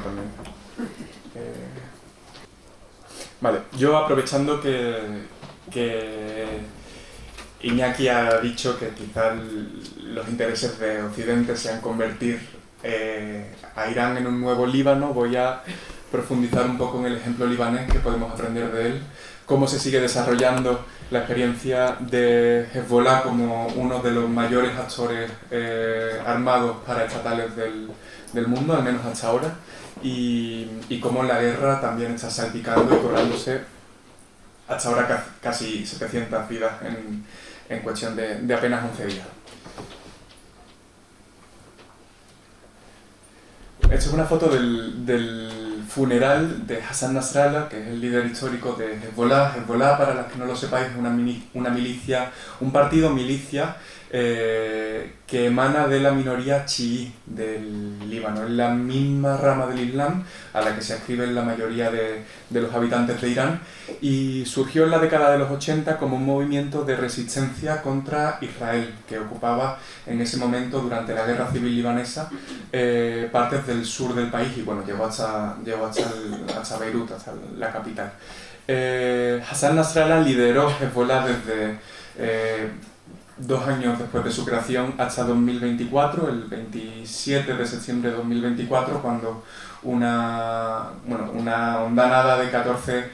Vale, yo aprovechando que que Iñaki ha dicho que quizás los intereses de Occidente sean convertir a Irán en un nuevo Líbano. Voy a profundizar un poco en el ejemplo libanés, que podemos aprender de él, cómo se sigue desarrollando la experiencia de Hezbollah como uno de los mayores actores armados paraestatales del mundo, al menos hasta ahora, y cómo la guerra también está salpicando y cobrándose hasta ahora casi 700 vidas en cuestión de apenas 11 días. Esta es una foto del funeral de Hassan Nasrallah, que es el líder histórico de Hezbollah. Hezbollah, para los que no lo sepáis, es una milicia, un partido milicia que emana de la minoría chií del Líbano. Es la misma rama del Islam a la que se adscriben la mayoría de los habitantes de Irán, y surgió en la década de los 80 como un movimiento de resistencia contra Israel, que ocupaba en ese momento, durante la guerra civil libanesa, partes del sur del país, y bueno, llegó hasta Beirut, hasta la capital. Hassan Nasrallah lideró Hezbollah desde 2 años después de su creación hasta 2024, el 27 de septiembre de 2024, cuando una ondanada de 14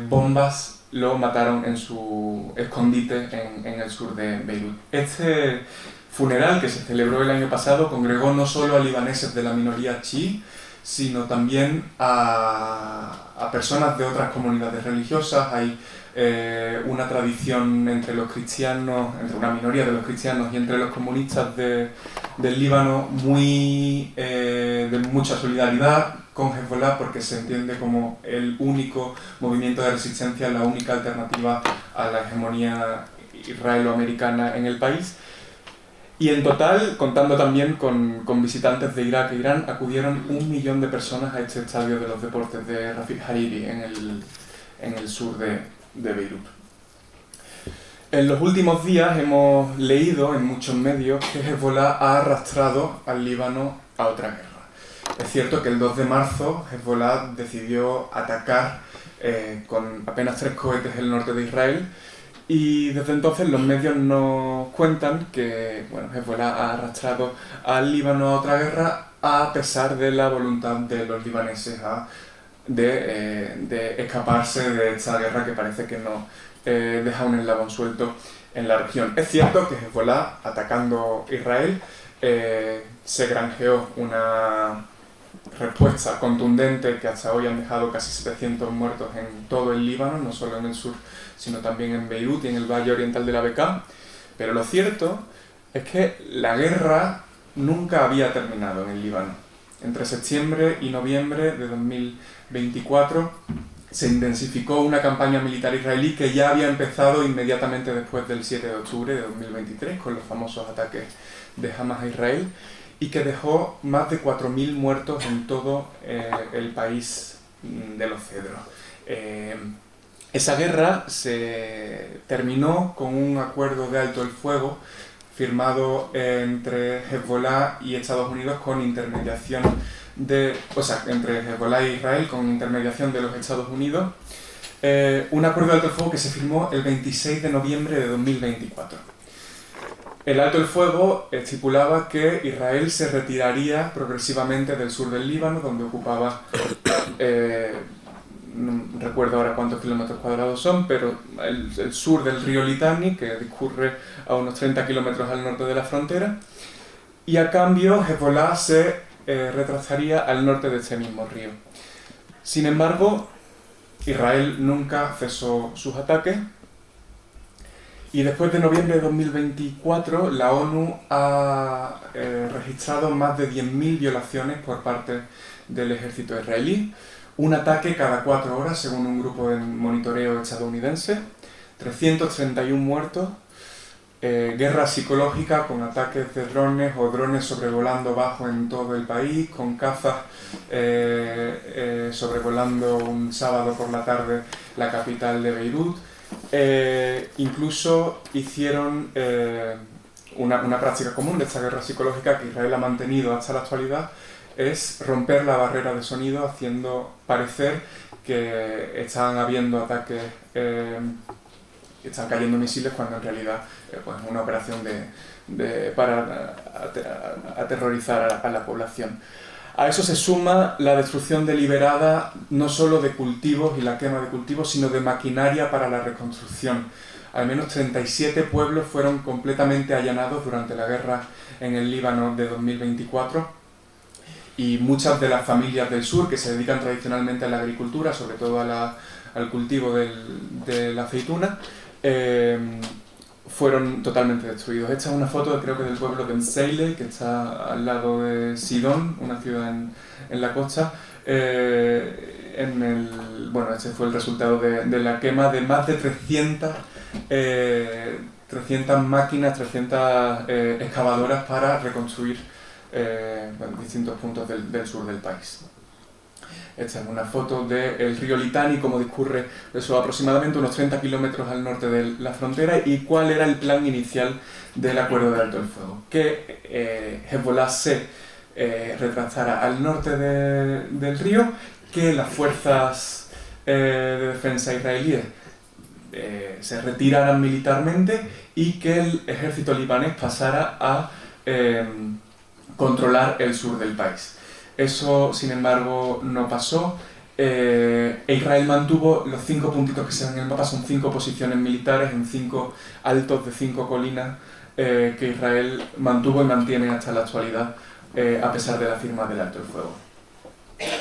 bombas lo mataron en su escondite en el sur de Beirut. Este funeral, que se celebró el año pasado, congregó no solo a libaneses de la minoría chií, sino también a personas de otras comunidades religiosas. Hay una tradición entre los cristianos, entre una minoría de los cristianos y entre los comunistas del Líbano de mucha solidaridad con Hezbollah, porque se entiende como el único movimiento de resistencia, la única alternativa a la hegemonía israelo-americana en el país. Y en total, contando también con visitantes de Irak e Irán, acudieron 1 millón de personas a este estadio de los deportes de Rafik Hariri en el sur de Beirut. En los últimos días hemos leído en muchos medios que Hezbollah ha arrastrado al Líbano a otra guerra. Es cierto que el 2 de marzo Hezbollah decidió atacar con apenas 3 cohetes el norte de Israel, y desde entonces los medios nos cuentan que Hezbollah ha arrastrado al Líbano a otra guerra, a pesar de la voluntad de los libaneses de escaparse de esta guerra, que parece que no deja un eslabón suelto en la región. Es cierto que Hezbollah, atacando Israel, se granjeó una respuesta contundente que hasta hoy han dejado casi 700 muertos en todo el Líbano, no solo en el sur, sino también en Beirut y en el valle oriental de la Bekaa. Pero lo cierto es que la guerra nunca había terminado en el Líbano. Entre septiembre y noviembre de 2024 se intensificó una campaña militar israelí que ya había empezado inmediatamente después del 7 de octubre de 2023, con los famosos ataques de Hamas a Israel, y que dejó más de 4.000 muertos en todo el país de los Cedros. Esa guerra se terminó con un acuerdo de alto el fuego firmado entre Hezbollah y Estados Unidos con intermediación entre Hezbollah e Israel con intermediación de los Estados Unidos. Un acuerdo de alto el fuego que se firmó el 26 de noviembre de 2024. El alto el fuego estipulaba que Israel se retiraría progresivamente del sur del Líbano, donde ocupaba, no recuerdo ahora cuántos kilómetros cuadrados son, pero el sur del río Litani, que discurre a unos 30 kilómetros al norte de la frontera, y a cambio Hezbollah se retrasaría al norte de este mismo río. Sin embargo, Israel nunca cesó sus ataques, y después de noviembre de 2024 la ONU ha registrado más de 10.000 violaciones por parte del ejército israelí, un ataque cada 4 horas según un grupo de monitoreo estadounidense, 331 muertos, guerra psicológica con ataques de drones o drones sobrevolando bajo en todo el país, con cazas sobrevolando un sábado por la tarde la capital de Beirut. Incluso hicieron una práctica común de esta guerra psicológica que Israel ha mantenido hasta la actualidad, es romper la barrera de sonido, haciendo parecer que estaban habiendo ataques están cayendo misiles cuando en realidad pues es una operación para aterrorizar a la población. A eso se suma la destrucción deliberada no solo de cultivos y la quema de cultivos, sino de maquinaria para la reconstrucción. Al menos 37 pueblos fueron completamente allanados durante la guerra en el Líbano de 2024 y muchas de las familias del sur que se dedican tradicionalmente a la agricultura, sobre todo al cultivo de la aceituna, fueron totalmente destruidos. Esta es una foto, creo que del pueblo de Mseile, que está al lado de Sidón, una ciudad en la costa. Este fue el resultado de la quema de más de 300 máquinas, 300 excavadoras para reconstruir distintos puntos del sur del país. Esta es una foto del río Litani, cómo discurre eso aproximadamente unos 30 kilómetros al norte de la frontera, y cuál era el plan inicial del acuerdo de alto el fuego. Que Hezbollah se retrasara al norte del río, que las fuerzas de defensa israelíes se retiraran militarmente y que el ejército libanés pasara a controlar el sur del país. Eso, sin embargo, no pasó. Israel mantuvo los 5 puntitos que se ven en el mapa, son 5 posiciones militares en 5 altos de 5 colinas que Israel mantuvo y mantiene hasta la actualidad, a pesar de la firma del alto el fuego.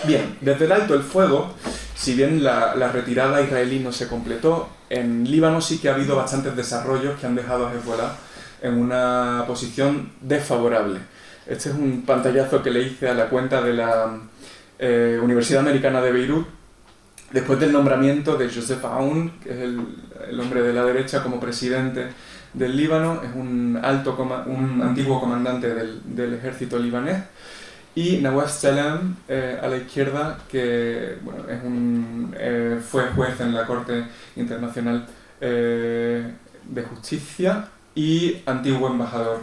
Bien, desde el alto el fuego, si bien la retirada israelí no se completó, en Líbano sí que ha habido bastantes desarrollos que han dejado a Hezbollah en una posición desfavorable. Este es un pantallazo que le hice a la cuenta de la Universidad Americana de Beirut, después del nombramiento de Joseph Aoun, que es el hombre de la derecha, como presidente del Líbano. Es un antiguo comandante del ejército libanés. Y Nawaf Salam, a la izquierda, que fue juez en la Corte Internacional de Justicia y antiguo embajador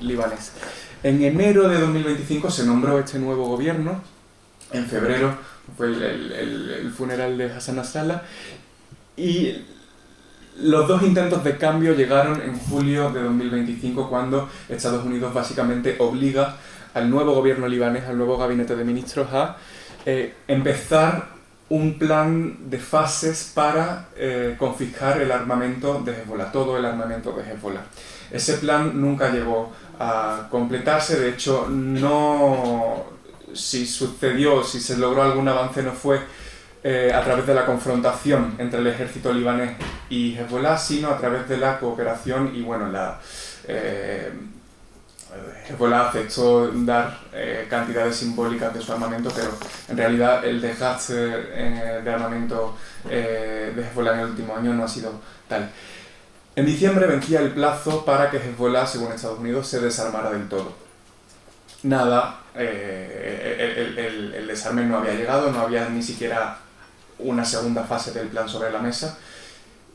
libanés. En enero de 2025 se nombró este nuevo gobierno. En febrero fue el funeral de Hassan Nasrallah, y los 2 intentos de cambio llegaron en julio de 2025, cuando Estados Unidos básicamente obliga al nuevo gobierno libanés, al nuevo gabinete de ministros, a empezar un plan de fases para confiscar el armamento de Hezbollah, todo el armamento de Hezbollah. Ese plan nunca llegó a completarse. De hecho, si se logró algún avance, no fue a través de la confrontación entre el ejército libanés y Hezbollah, sino a través de la cooperación y Hezbollah aceptó dar cantidades simbólicas de su armamento, pero en realidad el desgaste de armamento de Hezbollah en el último año no ha sido tal. En diciembre vencía el plazo para que Hezbollah, según Estados Unidos, se desarmara del todo. Nada, el desarme no había llegado, no había ni siquiera una segunda fase del plan sobre la mesa,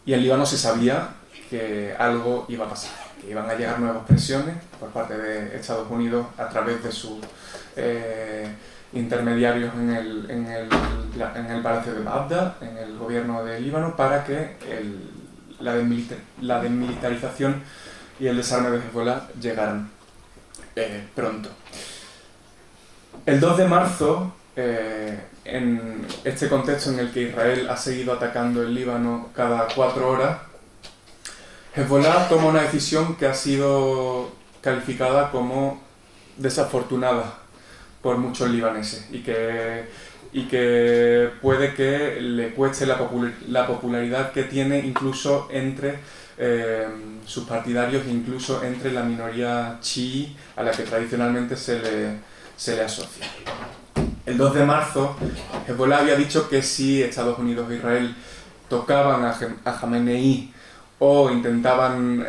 y en Líbano se sabía que algo iba a pasar, que iban a llegar nuevas presiones por parte de Estados Unidos a través de sus intermediarios en el Palacio de Bagdad, en el gobierno de Líbano, para que la desmilitarización y el desarme de Hezbollah llegaran pronto. El 2 de marzo, en este contexto en el que Israel ha seguido atacando el Líbano cada 4 horas, Hezbollah toma una decisión que ha sido calificada como desafortunada por muchos libaneses y que puede que le cueste la popularidad que tiene incluso entre sus partidarios, incluso entre la minoría chií a la que tradicionalmente se le asocia. El 2 de marzo, Hezbollah había dicho que si Estados Unidos e Israel tocaban a Jamenei o intentaban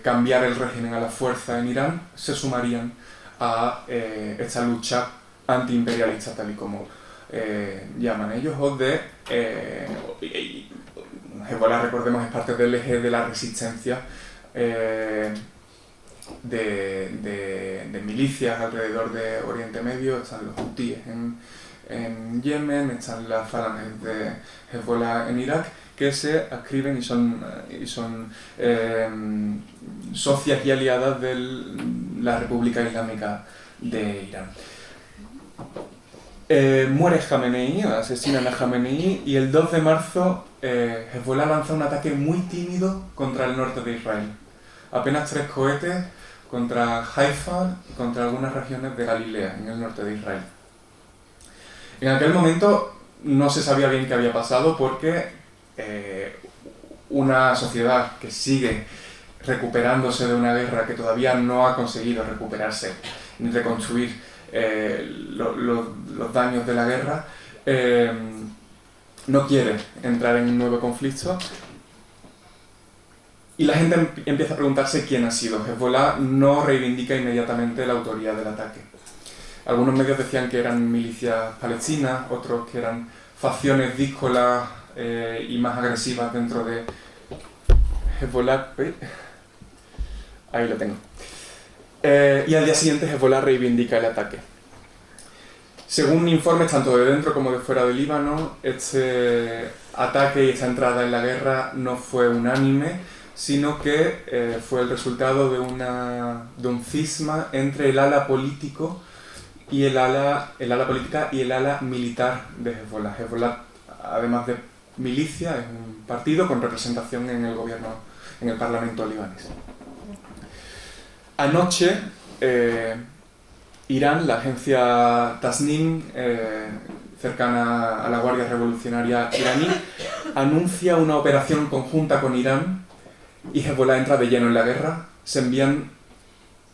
cambiar el régimen a la fuerza en Irán, se sumarían a esta lucha antiimperialista, tal y como llaman ellos, Hezbollah, recordemos, es parte del eje de la resistencia de milicias alrededor de Oriente Medio. Están los hutíes en Yemen, están las falanges de Hezbollah en Irak, que se adscriben y son socias y aliadas de la República Islámica de Irán. Muere Jamenei, asesinan a Jamenei, y el 2 de marzo Hezbollah lanza un ataque muy tímido contra el norte de Israel. Apenas 3 cohetes contra Haifa y contra algunas regiones de Galilea, en el norte de Israel. En aquel momento no se sabía bien qué había pasado porque una sociedad que sigue recuperándose de una guerra que todavía no ha conseguido recuperarse ni reconstruir los daños de la guerra, no quiere entrar en un nuevo conflicto. Y la gente empieza a preguntarse quién ha sido. Hezbollah no reivindica inmediatamente la autoría del ataque. Algunos medios decían que eran milicias palestinas, otros que eran facciones díscolas y más agresivas dentro de Hezbollah. Ahí lo tengo. Y al día siguiente Hezbollah reivindica el ataque. Según informes tanto de dentro como de fuera del Líbano, este ataque y esta entrada en la guerra no fue unánime, sino que fue el resultado de un cisma entre el ala político y el ala política y el ala militar de Hezbollah. Hezbollah, además de milicia, es un partido con representación en el gobierno, en el parlamento libanés. Anoche, Irán, la agencia Tasnim, cercana a la Guardia Revolucionaria iraní, anuncia una operación conjunta con Irán y Hezbollah entra de lleno en la guerra. Se envían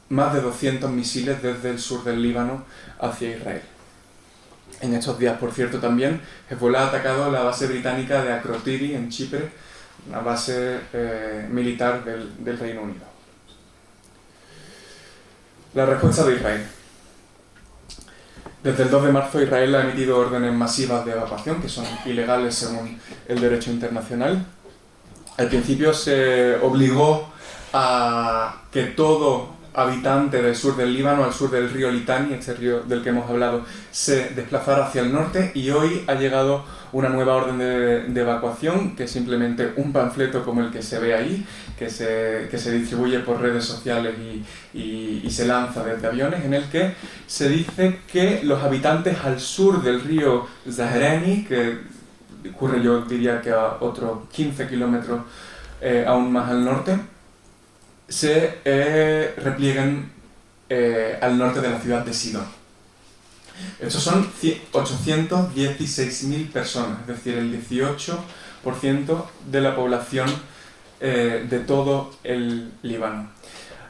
más de 200 misiles desde el sur del Líbano hacia Israel. En estos días, por cierto, también Hezbollah ha atacado la base británica de Akrotiri en Chipre, una base militar del Reino Unido. La respuesta de Israel. Desde el 2 de marzo Israel ha emitido órdenes masivas de evacuación, que son ilegales según el derecho internacional. Al principio se obligó a que todo habitante del sur del Líbano, al sur del río Litani, este río del que hemos hablado, se desplazara hacia el norte, y hoy ha llegado una nueva orden de evacuación, que es simplemente un panfleto como el que se ve ahí, que se distribuye por redes sociales y se lanza desde aviones, en el que se dice que los habitantes al sur del río Zahrani, que ocurre, yo diría que a otros 15 kilómetros aún más al norte, se replieguen al norte de la ciudad de Sidón. Estos son 816.000 personas, es decir, el 18% de la población de todo el Líbano.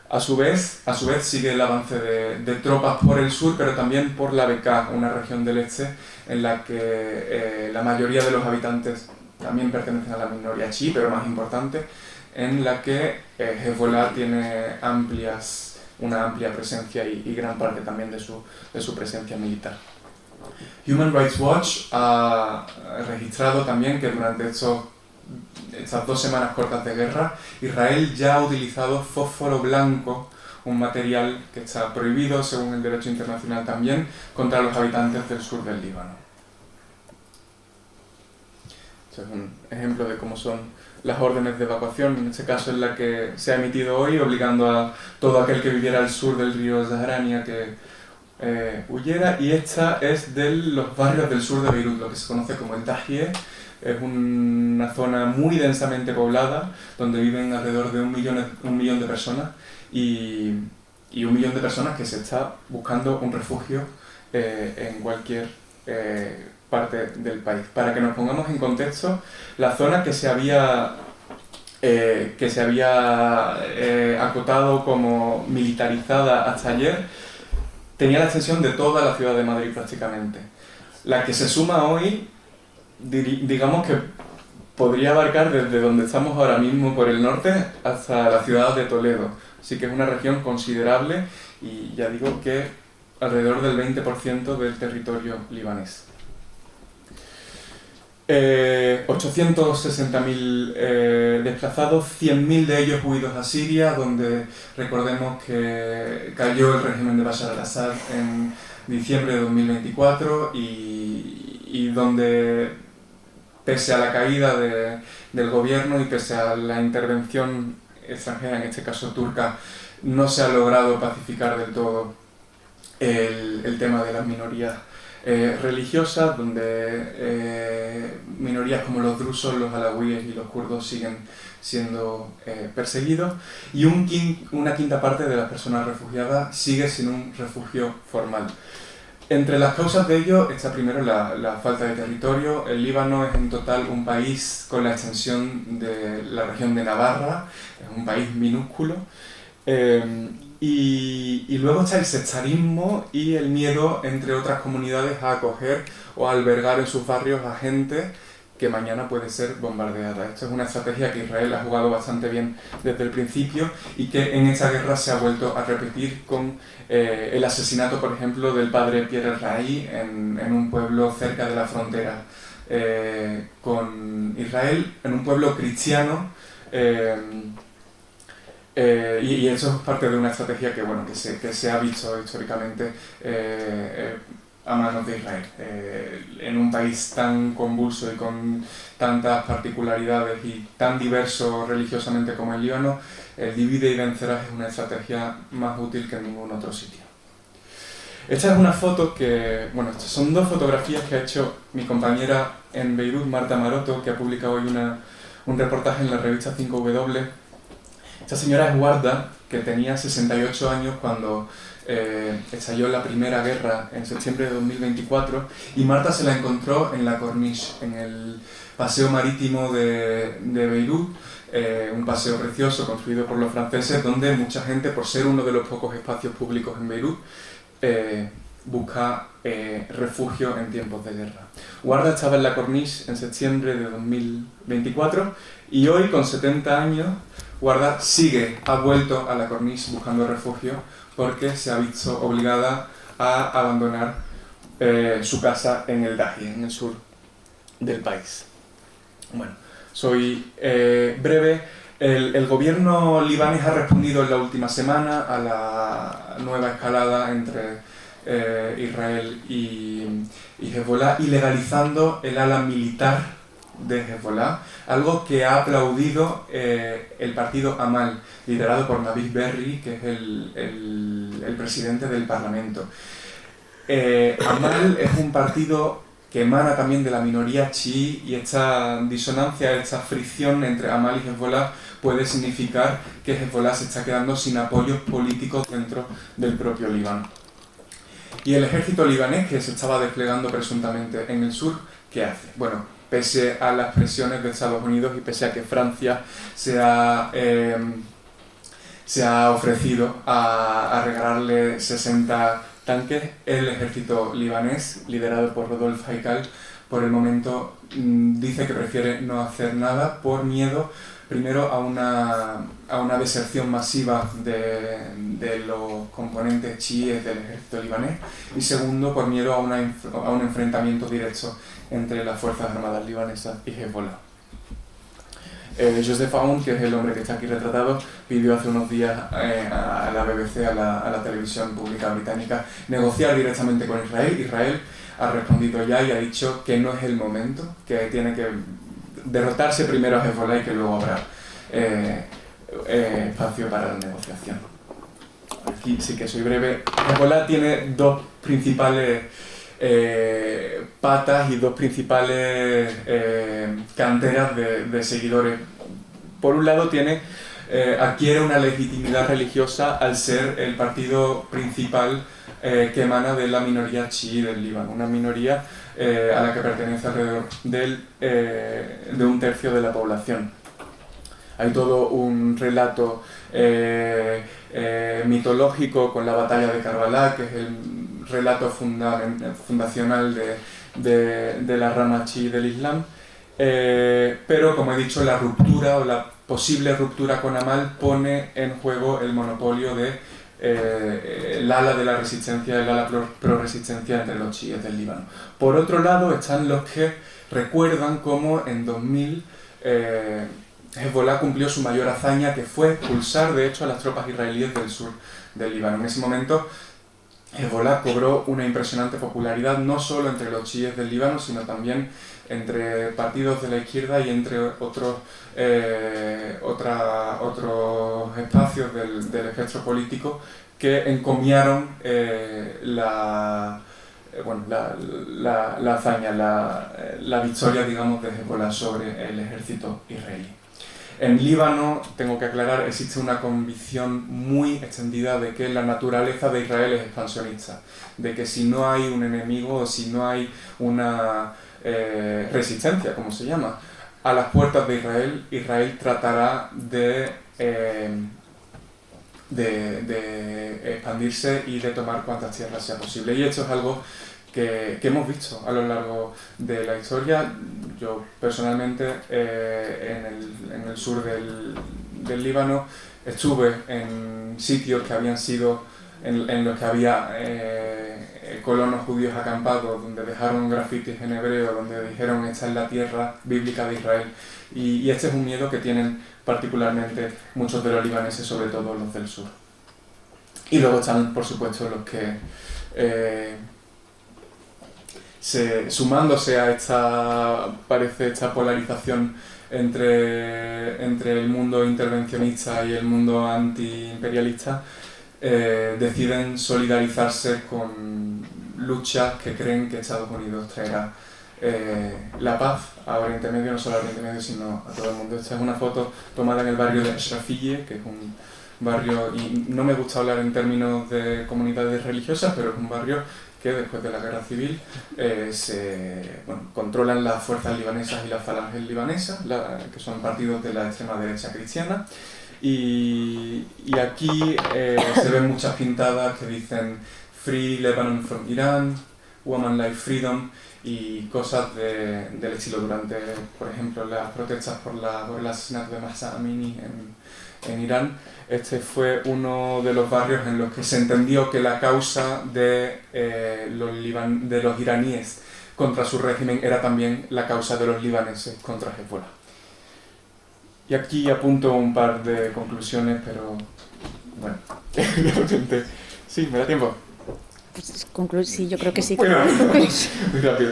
A su vez sigue el avance de tropas por el sur, pero también por la Bekaa, una región del este en la que la mayoría de los habitantes también pertenecen a la minoría chií, pero más importante, en la que Hezbollah tiene una amplia presencia y gran parte también de su presencia militar. Human Rights Watch ha registrado también que durante estas 2 semanas cortas de guerra, Israel ya ha utilizado fósforo blanco, un material que está prohibido según el derecho internacional también, contra los habitantes del sur del Líbano. Este es un ejemplo de cómo son las órdenes de evacuación, en este caso es la que se ha emitido hoy, obligando a todo aquel que viviera al sur del río Zahrani a que huyera, y esta es de los barrios del sur de Beirut, lo que se conoce como el Tahrir. Es una zona muy densamente poblada, donde viven alrededor de un millón de personas, y 1 millón de personas que se está buscando un refugio en cualquier parte del país. Para que nos pongamos en contexto, la zona que se había acotado como militarizada hasta ayer tenía la extensión de toda la ciudad de Madrid prácticamente. La que se suma hoy, digamos que podría abarcar desde donde estamos ahora mismo por el norte hasta la ciudad de Toledo. Así que es una región considerable, y ya digo que alrededor del 20% del territorio libanés. 860.000 desplazados, 100.000 de ellos huidos a Siria, donde recordemos que cayó el régimen de Bashar al-Assad en diciembre de 2024 y donde, pese a la caída del gobierno y pese a la intervención extranjera, en este caso turca, no se ha logrado pacificar del todo el tema de las minorías religiosas, donde minorías como los drusos, los alawíes y los kurdos siguen siendo perseguidos, y una quinta parte de las personas refugiadas sigue sin un refugio formal. Entre las causas de ello está primero la falta de territorio. El Líbano es en total un país con la extensión de la región de Navarra, es un país minúsculo. Y luego está el sectarismo y el miedo entre otras comunidades a acoger o a albergar en sus barrios a gente que mañana puede ser bombardeada. Esto es una estrategia que Israel ha jugado bastante bien desde el principio y que en esta guerra se ha vuelto a repetir con el asesinato, por ejemplo, del padre Pierre Rai en un pueblo cerca de la frontera con Israel, en un pueblo cristiano. Y eso es parte de una estrategia que, bueno, que se ha visto históricamente a manos de Israel. En un país tan convulso y con tantas particularidades y tan diverso religiosamente como el Líbano, el divide y vencerás es una estrategia más útil que en ningún otro sitio. Esta es una foto que, bueno, estas son dos fotografías que ha hecho mi compañera en Beirut, Marta Maroto, que ha publicado hoy un reportaje en la revista 5W. Esta señora es Warda, que tenía 68 años cuando estalló la primera guerra en septiembre de 2024, y Marta se la encontró en la Corniche, en el paseo marítimo de Beirut, un paseo precioso construido por los franceses, donde mucha gente, por ser uno de los pocos espacios públicos en Beirut, busca refugio en tiempos de guerra. Warda estaba en la Corniche en septiembre de 2024 y hoy, con 70 años, Warda ha vuelto a la Corniche buscando refugio porque se ha visto obligada a abandonar su casa en el Dahi, en el sur del país. Bueno, soy breve. El gobierno libanés ha respondido en la última semana a la nueva escalada entre Israel y Hezbollah, ilegalizando el ala militar de Hezbollah, algo que ha aplaudido el partido Amal, liderado por Nabil Berri, que es el presidente del Parlamento. Amal es un partido que emana también de la minoría chií, y esta disonancia, esta fricción entre Amal y Hezbollah puede significar que Hezbollah se está quedando sin apoyos políticos dentro del propio Líbano. Y el ejército libanés, que se estaba desplegando presuntamente en el sur, ¿qué hace? Bueno, pese a las presiones de Estados Unidos y pese a que Francia se ha ofrecido a regalarle 60 tanques, el ejército libanés, liderado por Rodolphe Haikal, por el momento dice que prefiere no hacer nada por miedo, primero a una deserción masiva de los componentes chiíes del ejército libanés, y segundo por miedo a un enfrentamiento directo entre las Fuerzas Armadas libanesas y Hezbollah. Joseph Aoun, que es el hombre que está aquí retratado, pidió hace unos días a la BBC, a la televisión pública británica, negociar directamente con Israel. Israel ha respondido ya y ha dicho que no es el momento, que tiene que derrotarse primero a Hezbollah y que luego habrá espacio para la negociación. Aquí sí que soy breve. Hezbollah tiene dos principales patas y dos principales canteras de seguidores. Por un lado adquiere una legitimidad religiosa al ser el partido principal que emana de la minoría chií del Líbano, una minoría a la que pertenece alrededor de un tercio de la población. Hay todo un relato mitológico con la batalla de Karbala, que es el relato fundacional de la rama chií del Islam, pero como he dicho, la ruptura o la posible ruptura con Amal pone en juego el monopolio de el ala de la resistencia, el ala pro-resistencia entre los chiíes del Líbano. Por otro lado están los que recuerdan cómo en 2000 Hezbollah cumplió su mayor hazaña, que fue expulsar de hecho a las tropas israelíes del sur del Líbano. En ese momento Hezbollah cobró una impresionante popularidad no solo entre los chiíes del Líbano, sino también entre partidos de la izquierda y entre otros espacios del espectro político que encomiaron la hazaña, la victoria, digamos, de Hezbollah sobre el ejército israelí. En Líbano, tengo que aclarar, existe una convicción muy extendida de que la naturaleza de Israel es expansionista, de que si no hay un enemigo o si no hay una resistencia, como se llama, a las puertas de Israel, Israel tratará de expandirse y de tomar cuantas tierras sea posible. Y esto es algo que hemos visto a lo largo de la historia. Yo personalmente en el sur del Líbano estuve en sitios que habían sido en los que había colonos judíos acampados, donde dejaron grafitis en hebreo, donde dijeron esta es la tierra bíblica de Israel, y este es un miedo que tienen particularmente muchos de los libaneses, sobre todo los del sur. Y luego están, por supuesto, los que sumándose a esta polarización entre el mundo intervencionista y el mundo antiimperialista, deciden solidarizarse con luchas que creen que Estados Unidos traerá la paz a Oriente Medio, no solo a Oriente Medio, sino a todo el mundo. Esta es una foto tomada en el barrio de Ashrafiyeh, que es un barrio, y no me gusta hablar en términos de comunidades religiosas, pero es un barrio que después de la guerra civil controlan las fuerzas libanesas y las falanges libanesas, que son partidos de la extrema derecha cristiana. Y aquí se ven muchas pintadas que dicen Free Lebanon from Iran, Woman Life Freedom, y cosas del estilo durante, por ejemplo, las protestas por el asesinato de Mahsa Amini en Irán. Este fue uno de los barrios en los que se entendió que la causa de los iraníes contra su régimen era también la causa de los libaneses contra Hezbollah. Y aquí apunto un par de conclusiones, pero bueno, de repente, sí, ¿me da tiempo? Pues sí, yo creo que sí. Bueno, muy rápido.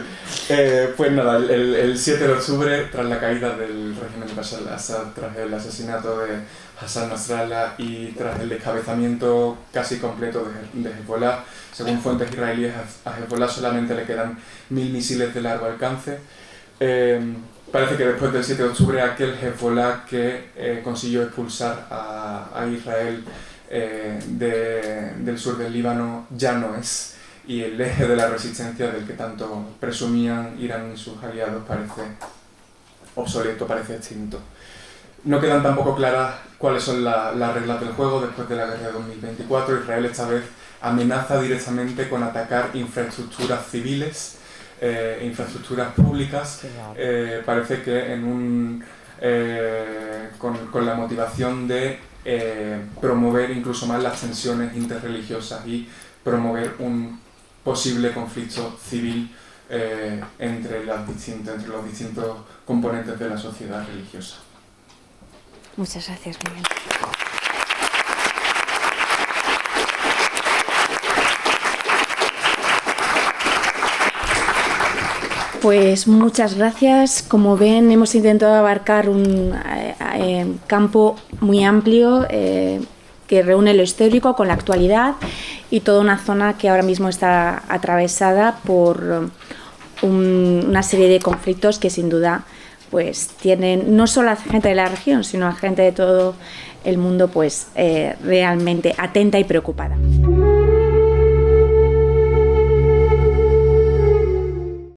Pues nada, el 7 de octubre, tras la caída del régimen de Bashar al-Assad, tras el asesinato de Hassan Nasrallah y tras el descabezamiento casi completo de Hezbollah, según fuentes israelíes, a Hezbollah solamente le quedan 1000 misiles de largo alcance. Parece que después del 7 de octubre aquel Hezbollah que consiguió expulsar a Israel del sur del Líbano ya no es, y el eje de la resistencia del que tanto presumían Irán y sus aliados parece obsoleto, parece extinto. No quedan tampoco claras cuáles son las reglas del juego después de la guerra de 2024. Israel esta vez amenaza directamente con atacar infraestructuras civiles, infraestructuras públicas. Parece que con la motivación de promover incluso más las tensiones interreligiosas y promover un posible conflicto civil entre los distintos componentes de la sociedad religiosa. Muchas gracias, Miguel. Pues muchas gracias. Como ven, hemos intentado abarcar un campo muy amplio que reúne lo histórico con la actualidad y toda una zona que ahora mismo está atravesada por una serie de conflictos que sin duda pues tienen no solo a gente de la región, sino a gente de todo el mundo pues realmente atenta y preocupada.